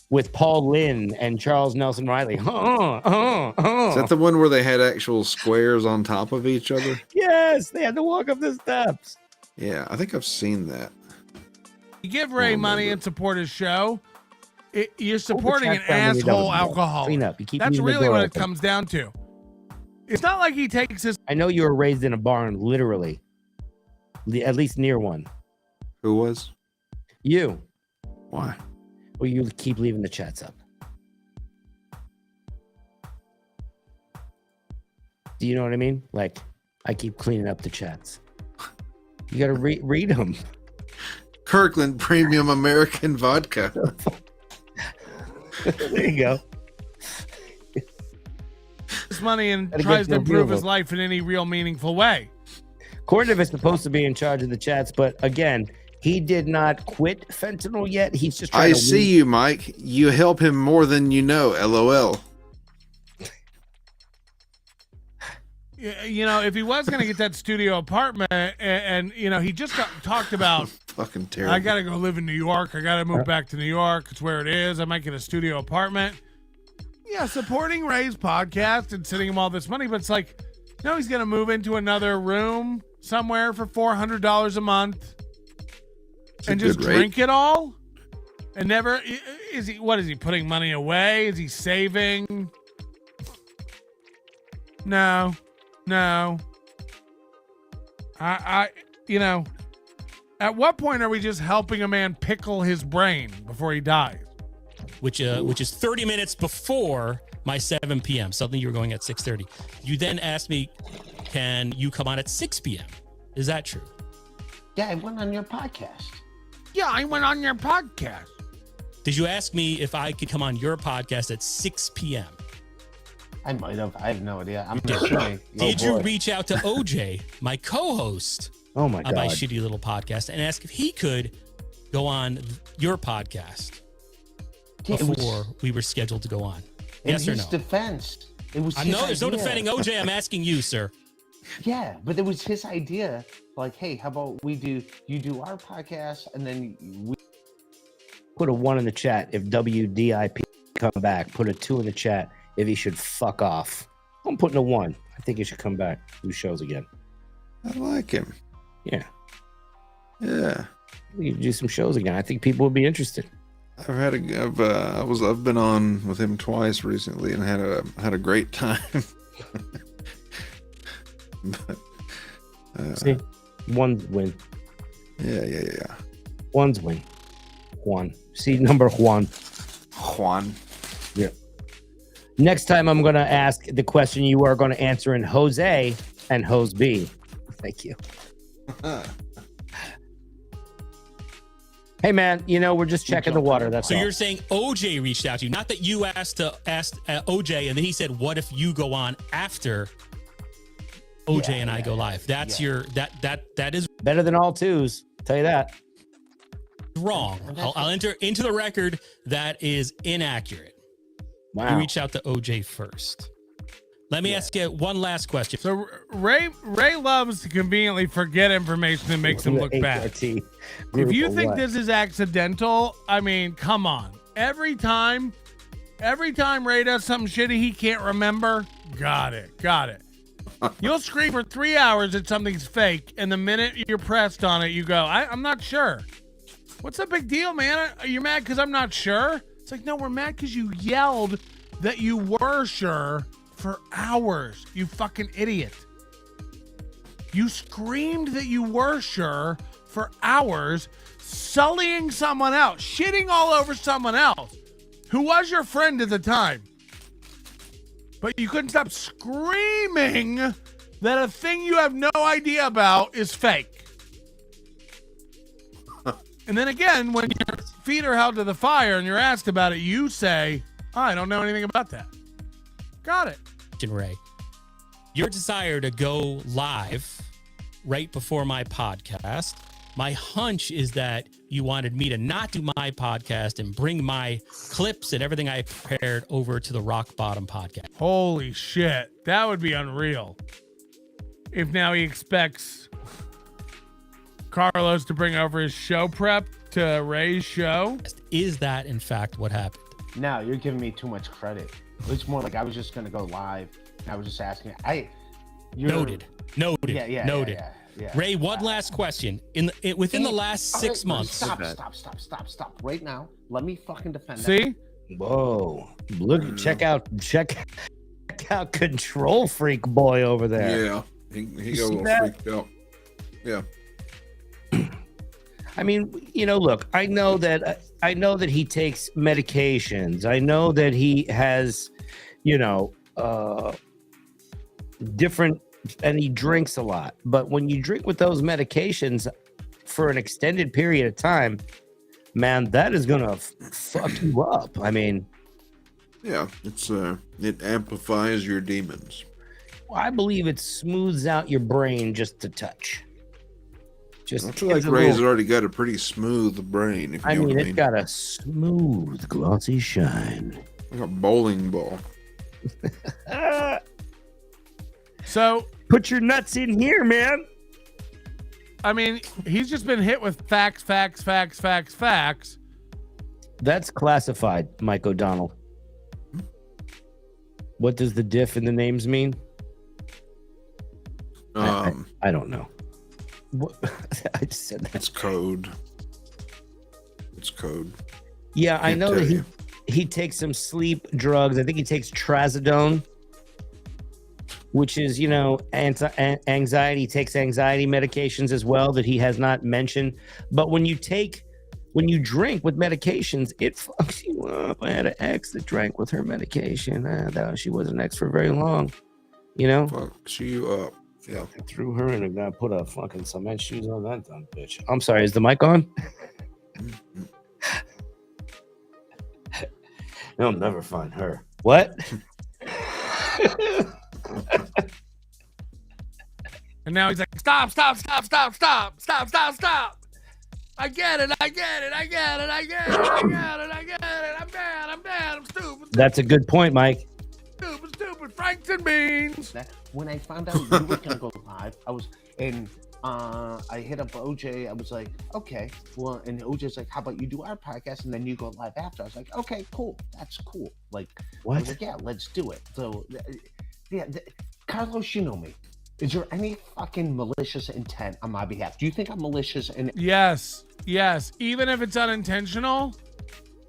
with Paul Lynn and Charles Nelson Riley. Is that the one where they had actual squares on top of each other? Yes, they had to walk up the steps. Yeah, I think I've seen that. you give Ray Oh, money remember. and support his show, you're supporting an chat down when you're done asshole with it. alcoholic. Clean up. You keep That's leaving the really door what it open. comes down to. It's not like he takes his I know you were raised in a barn, literally. At least near one. Who was? You. Why? Or you keep leaving the chats up. Do you know what I mean? Like, I keep cleaning up the chats. You got to read them. Kirkland Premium American Vodka. There you go. money and Gotta tries get to to a improve deal his with- life in any real meaningful way. Cordovan is supposed to be in charge of the chats, but again, he did not quit fentanyl yet. He's just trying I to see you, Mike. You help him more than you know. LOL. You know, if he was going to get that studio apartment, and you know, he just talked about, Fucking terrible. I got to go live in New York. I got to move back to New York. It's where it is. I might get a studio apartment. Yeah, supporting Ray's podcast and sending him all this money, but it's like, no, he's going to move into another room somewhere for $400 a month and a just good rate. drink it all. And never is he? What is he putting money away? Is he saving? No. I you know, at what point are we just helping a man pickle his brain before he dies? which is 30 minutes before my 7 p.m. Something you were going at 6:30. You then asked me, can you come on at 6 p.m.? Is that true? Yeah, I went on your podcast. Yeah, I went on your podcast. Did you ask me if I could come on your podcast at 6 p.m.? I might have. I have no idea. I'm just saying. Did you reach out to OJ, my co-host, Oh my on my God. shitty little podcast, and ask if he could go on your podcast Yeah, it was- before we were scheduled to go on? in Yes or his no? defense, it was. I'm his no, there's no idea. defending OJ. I'm asking you, sir. Yeah, but it was his idea. Like, hey, how about you do our podcast, and then we. Put a 1 in the chat if WDIP come back. Put a 2 in the chat if he should fuck off. I'm putting a 1. I think he should come back, do shows again. I like him. Yeah. Yeah. We could do some shows again. I think people would be interested. I've been on with him twice recently and had a great time. But, See? One's win. yeah. One's win. Juan. See number Juan. Juan. Yeah. Next time I'm going to ask the question you are going to answer in Jose and Jose B. Thank you. Hey man, you know, we're just checking the water. That's So all. you're saying OJ reached out to you, not that you asked OJ, and then he said, "What if you go on after OJ and I go live?" That's your that is better than all twos. Tell you that. wrong. I'll enter into the record that is inaccurate. You Wow. reached out to OJ first. Let me ask you one last question. So Ray loves to conveniently forget information that makes him look bad. HRT If group you or think what? this is accidental, I mean, come on. Every time Ray does something shitty he can't remember, got it. You'll scream for 3 hours that something's fake, and the minute you're pressed on it, you go, I'm not sure. What's the big deal, man? Are you mad because I'm not sure? It's like, no, we're mad because you yelled that you were sure for hours. You fucking idiot. You screamed that you were sure for hours, sullying someone else, shitting all over someone else who was your friend at the time. But you couldn't stop screaming that a thing you have no idea about is fake. And then again, when your feet are held to the fire and you're asked about it, you say, I don't know anything about that. Got it. Ray, your desire to go live right before my podcast, my hunch is that you wanted me to not do my podcast and bring my clips and everything I prepared over to the Rock Bottom podcast. Holy shit. That would be unreal. If now he expects Carlos to bring over his show prep to Ray's show. Is that in fact what happened? No, you're giving me too much credit. It's more like I was just gonna go live. I was just asking. Noted. Yeah. Noted. Yeah. Ray, one last question. Within the last 6 months. Stop right now. Let me fucking defend that. See? Whoa! Look! Check out control freak boy over there. Yeah, he got a little freaked out. Yeah. I mean, look, I know that he takes medications. I know that he has, different, and he drinks a lot. But when you drink with those medications for an extended period of time, man, that is gonna fuck you up. I mean, yeah, it amplifies your demons. I believe it smooths out your brain just a touch. I feel like Ray's already got a pretty smooth brain. If you know what I mean, it's got a smooth, glossy shine, like a bowling ball. So put your nuts in here, man. I mean, he's just been hit with facts. That's classified, Mike O'Donnell. What does the diff in the names mean? I don't know. What? I just said that. It's code. Yeah, I know that he takes some sleep drugs. I think he takes trazodone, which is, anxiety. He takes anxiety medications as well that he has not mentioned. But when you drink with medications, it fucks you up. I had an ex that drank with her medication. She wasn't an ex for very long. Fucks you up. Yeah. I threw her in and got put a fucking cement shoes on that dumb bitch. I'm sorry, is the mic on? He'll never find her. What? And now he's like, stop. I get it. I'm bad. I'm stupid. That's a good point, Mike. Stupid Franks and beans. When I found out you were gonna go live, I hit up OJ. I was like, okay, well, and OJ's like, how about you do our podcast and then you go live after? I was like, okay, cool, that's cool. Like, what? I was like, yeah, let's do it. So, Carlos, you know me. Is there any fucking malicious intent on my behalf? Do you think I'm malicious? Yes. Even if it's unintentional,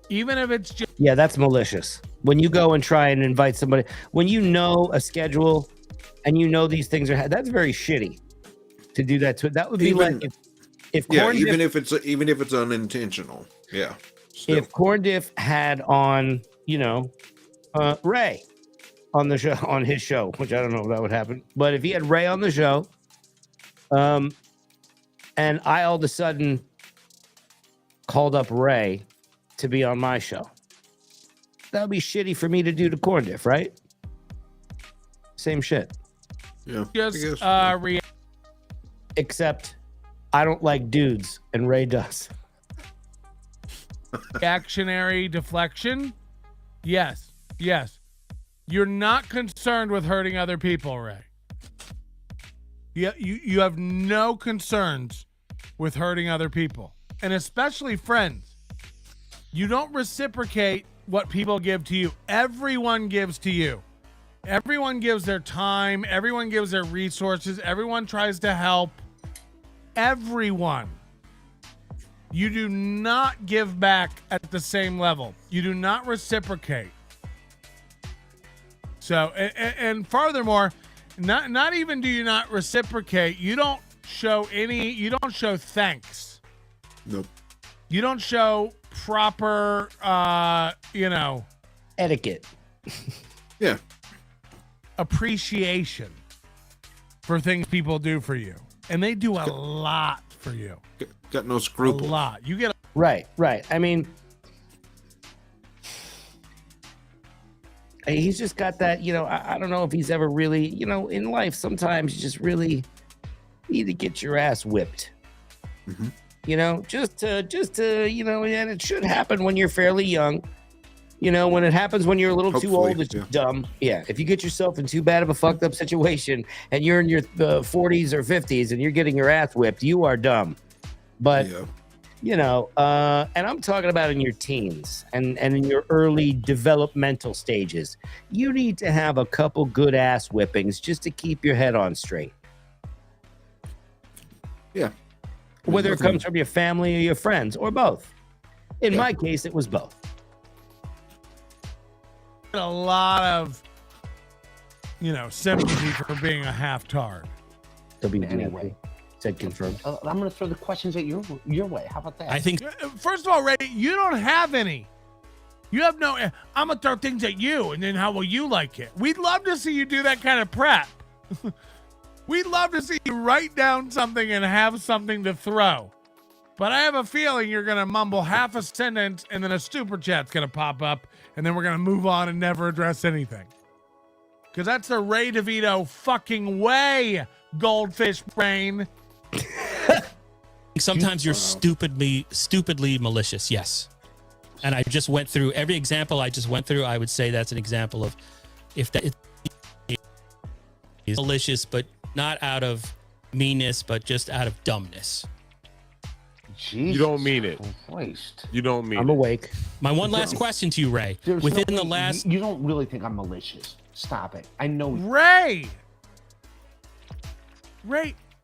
even if it's just that's malicious. When you go and try and invite somebody, when you know a schedule and these things are, that's very shitty to do that to it. That would be like if Corn even if it's unintentional. Yeah. Still. If Corn Diff had on, Ray on the show, on his show, which I don't know if that would happen, but if he had Ray on the show, and I all of a sudden called up Ray to be on my show, that would be shitty for me to do to Corn Diff, right? Same shit. Yeah. just Except I don't like dudes and Ray does. reactionary deflection. Yes. You're not concerned with hurting other people, Ray. You have no concerns with hurting other people, and especially friends. You don't reciprocate what people give to you. Everyone gives to you. Everyone gives their time. Everyone gives their resources. Everyone tries to help. Everyone. You do not give back at the same level. You do not reciprocate. So, and furthermore, not even do you not reciprocate, you don't show thanks. Nope. You don't show proper Etiquette. Yeah. appreciation for things people do for you. And they do a lot for you. Got no A scruples. lot. You get Right. I mean, he's just got that, I don't know if he's ever really, in life, sometimes you just really need to get your ass whipped. Mhm. Just to, and it should happen when you're fairly young. When it happens when you're a little too Hopefully, old, it's yeah. dumb. Yeah. If you get yourself in too bad of a fucked up situation and you're in your 40s or 50s and you're getting your ass whipped, you are dumb. But, Yeah. and I'm talking about in your teens and in your early developmental stages, you need to have a couple good ass whippings just to keep your head on straight. Yeah. Whether it Nothing- comes from your family or your friends or both. In my case, it was both. a lot of, sympathy for being a half-tard. Anyway, said confirmed. I'm going to throw the questions at your way. How about that? I think First of all, Ray, you don't have any. You have no. I'm gonna throw things at you, and then how will you like it? We'd love to see you do that kind of prep. We'd love to see you write down something and have something to throw. But I have a feeling you're gonna mumble half a sentence, and then a super chat's gonna pop up, and then we're gonna move on and never address anything. Because that's the Ray DeVito fucking way, goldfish brain. sometimes you're stupidly malicious. Yes. And I just went through every example I just went through. I would say that's an example of if that is malicious, but not out of meanness, but just out of dumbness. You don't mean it. Christ. You don't mean I'm it. awake. My one last question to you, Ray. There's Within no the way- last You don't really think I'm malicious. Stop it. I know. Ray,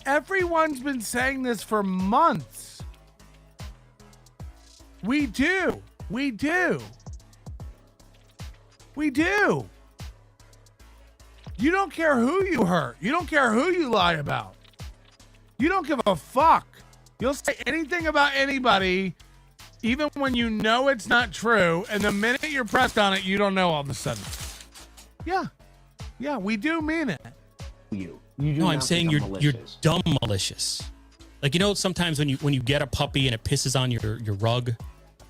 everyone's been saying this for months. We do. You don't care who you hurt. You don't care who you lie about. You don't give a fuck. You'll say anything about anybody, even when you know it's not true, and the minute you're pressed on it, you don't know all of a sudden. Yeah, we do mean it. You do No, I'm not saying think you're malicious. dumb malicious. Like, sometimes when you get a puppy and it pisses on your rug, and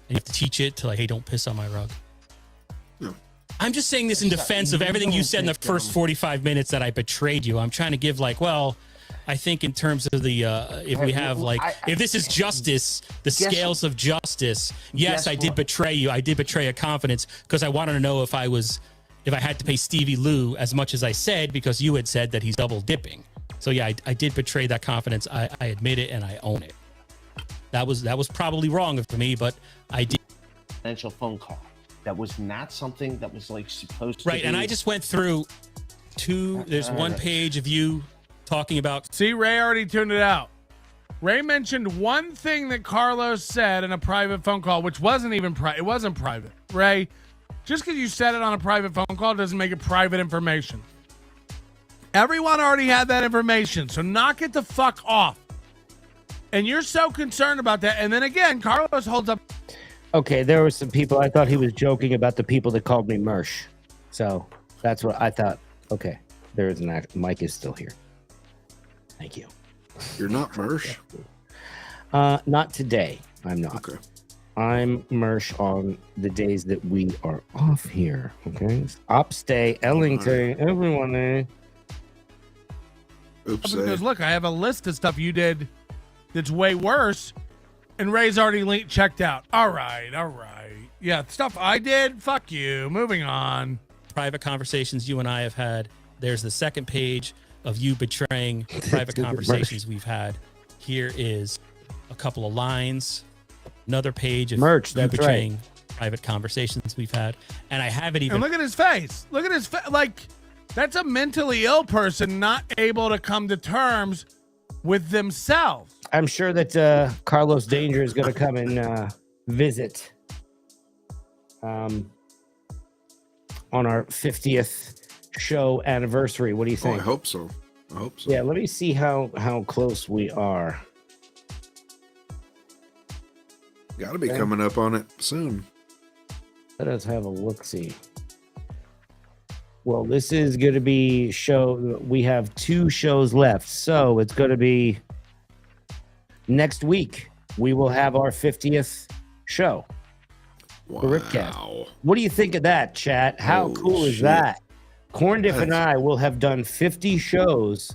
you have to teach it to, like, hey, don't piss on my rug. No. I'm just saying this in defense of everything you said in the first 45 minutes that I betrayed you. I'm trying to give, like, well, I think in terms of the if we have, like, if this is justice, the scales of justice, yes, I did betray you. I did betray a confidence because I wanted to know if I had to pay Stevie Lou as much as I said, because you had said that he's double dipping. So yeah, I did betray that confidence. I admit it and I own it. That was probably wrong of me, but I did. Confidential phone call. That was not something that was like supposed to Right, be. and I just went through there's one page of you talking about. See, Ray already tuned it out. Ray mentioned one thing that Carlos said in a private phone call, which wasn't even private. It wasn't private. Ray, just because you said it on a private phone call doesn't make it private information. Everyone already had that information, so knock it the fuck off. And you're so concerned about that. And then again, Carlos holds up. Okay, there were some people. I thought he was joking about the people that called me Mersh. So that's what I thought. Okay, there is an act. Mike is still here. Thank you. You're not Mersh? Not today. I'm not. Okay. I'm Mersh on the days that we are off here. Okay. Ops Day, Ellington, everyone there. Oops. Because look, I have a list of stuff you did that's way worse, and Ray's already checked out. All right. Yeah, stuff I did, fuck you. Moving on. Private conversations you and I have had. There's the second page of you betraying private conversations we've had. Here is a couple of lines. Another page of Merch, you that's betraying private conversations we've had. And I haven't even. And look at his face. Look at his face. Like, that's a mentally ill person not able to come to terms with themselves. I'm sure that Carlos Danger is going to come and visit on our 50th show anniversary. What do you Oh, I think? hope so. I hope so. Yeah, let me see how close we are. Got to be Okay. coming up on it soon. Let us have a look-see. Well, this is going to be show. We have 2 shows left, so it's going to be next week. We will have our 50th show. Wow. The RipCast. What do you think of that, chat? How Holy cool is shit. that? Corndiff and I will have done 50 shows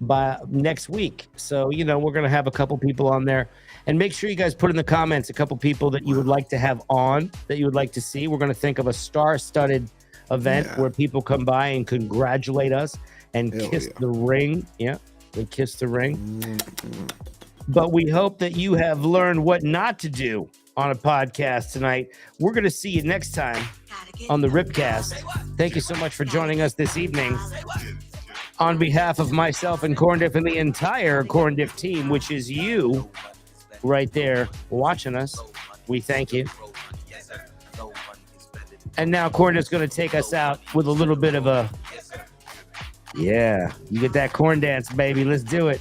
by next week. So, you know, we're going to have a couple people on there. And make sure you guys put in the comments a couple people that you would like to have on, that you would like to see. We're going to think of a star-studded event Yeah. where people come by and congratulate us and Hell kiss yeah. the ring. Yeah, they kiss the ring. Mm-mm. But we hope that you have learned what not to do on a podcast tonight. We're going to see you next time on the RipCast. Thank you so much for joining us this evening. On behalf of myself and Corndiff and the entire Corndiff team, which is you right there watching us, we thank you. And now Corndiff's going to take us out with a little bit of a, yeah, you get that corn dance, baby. Let's do it.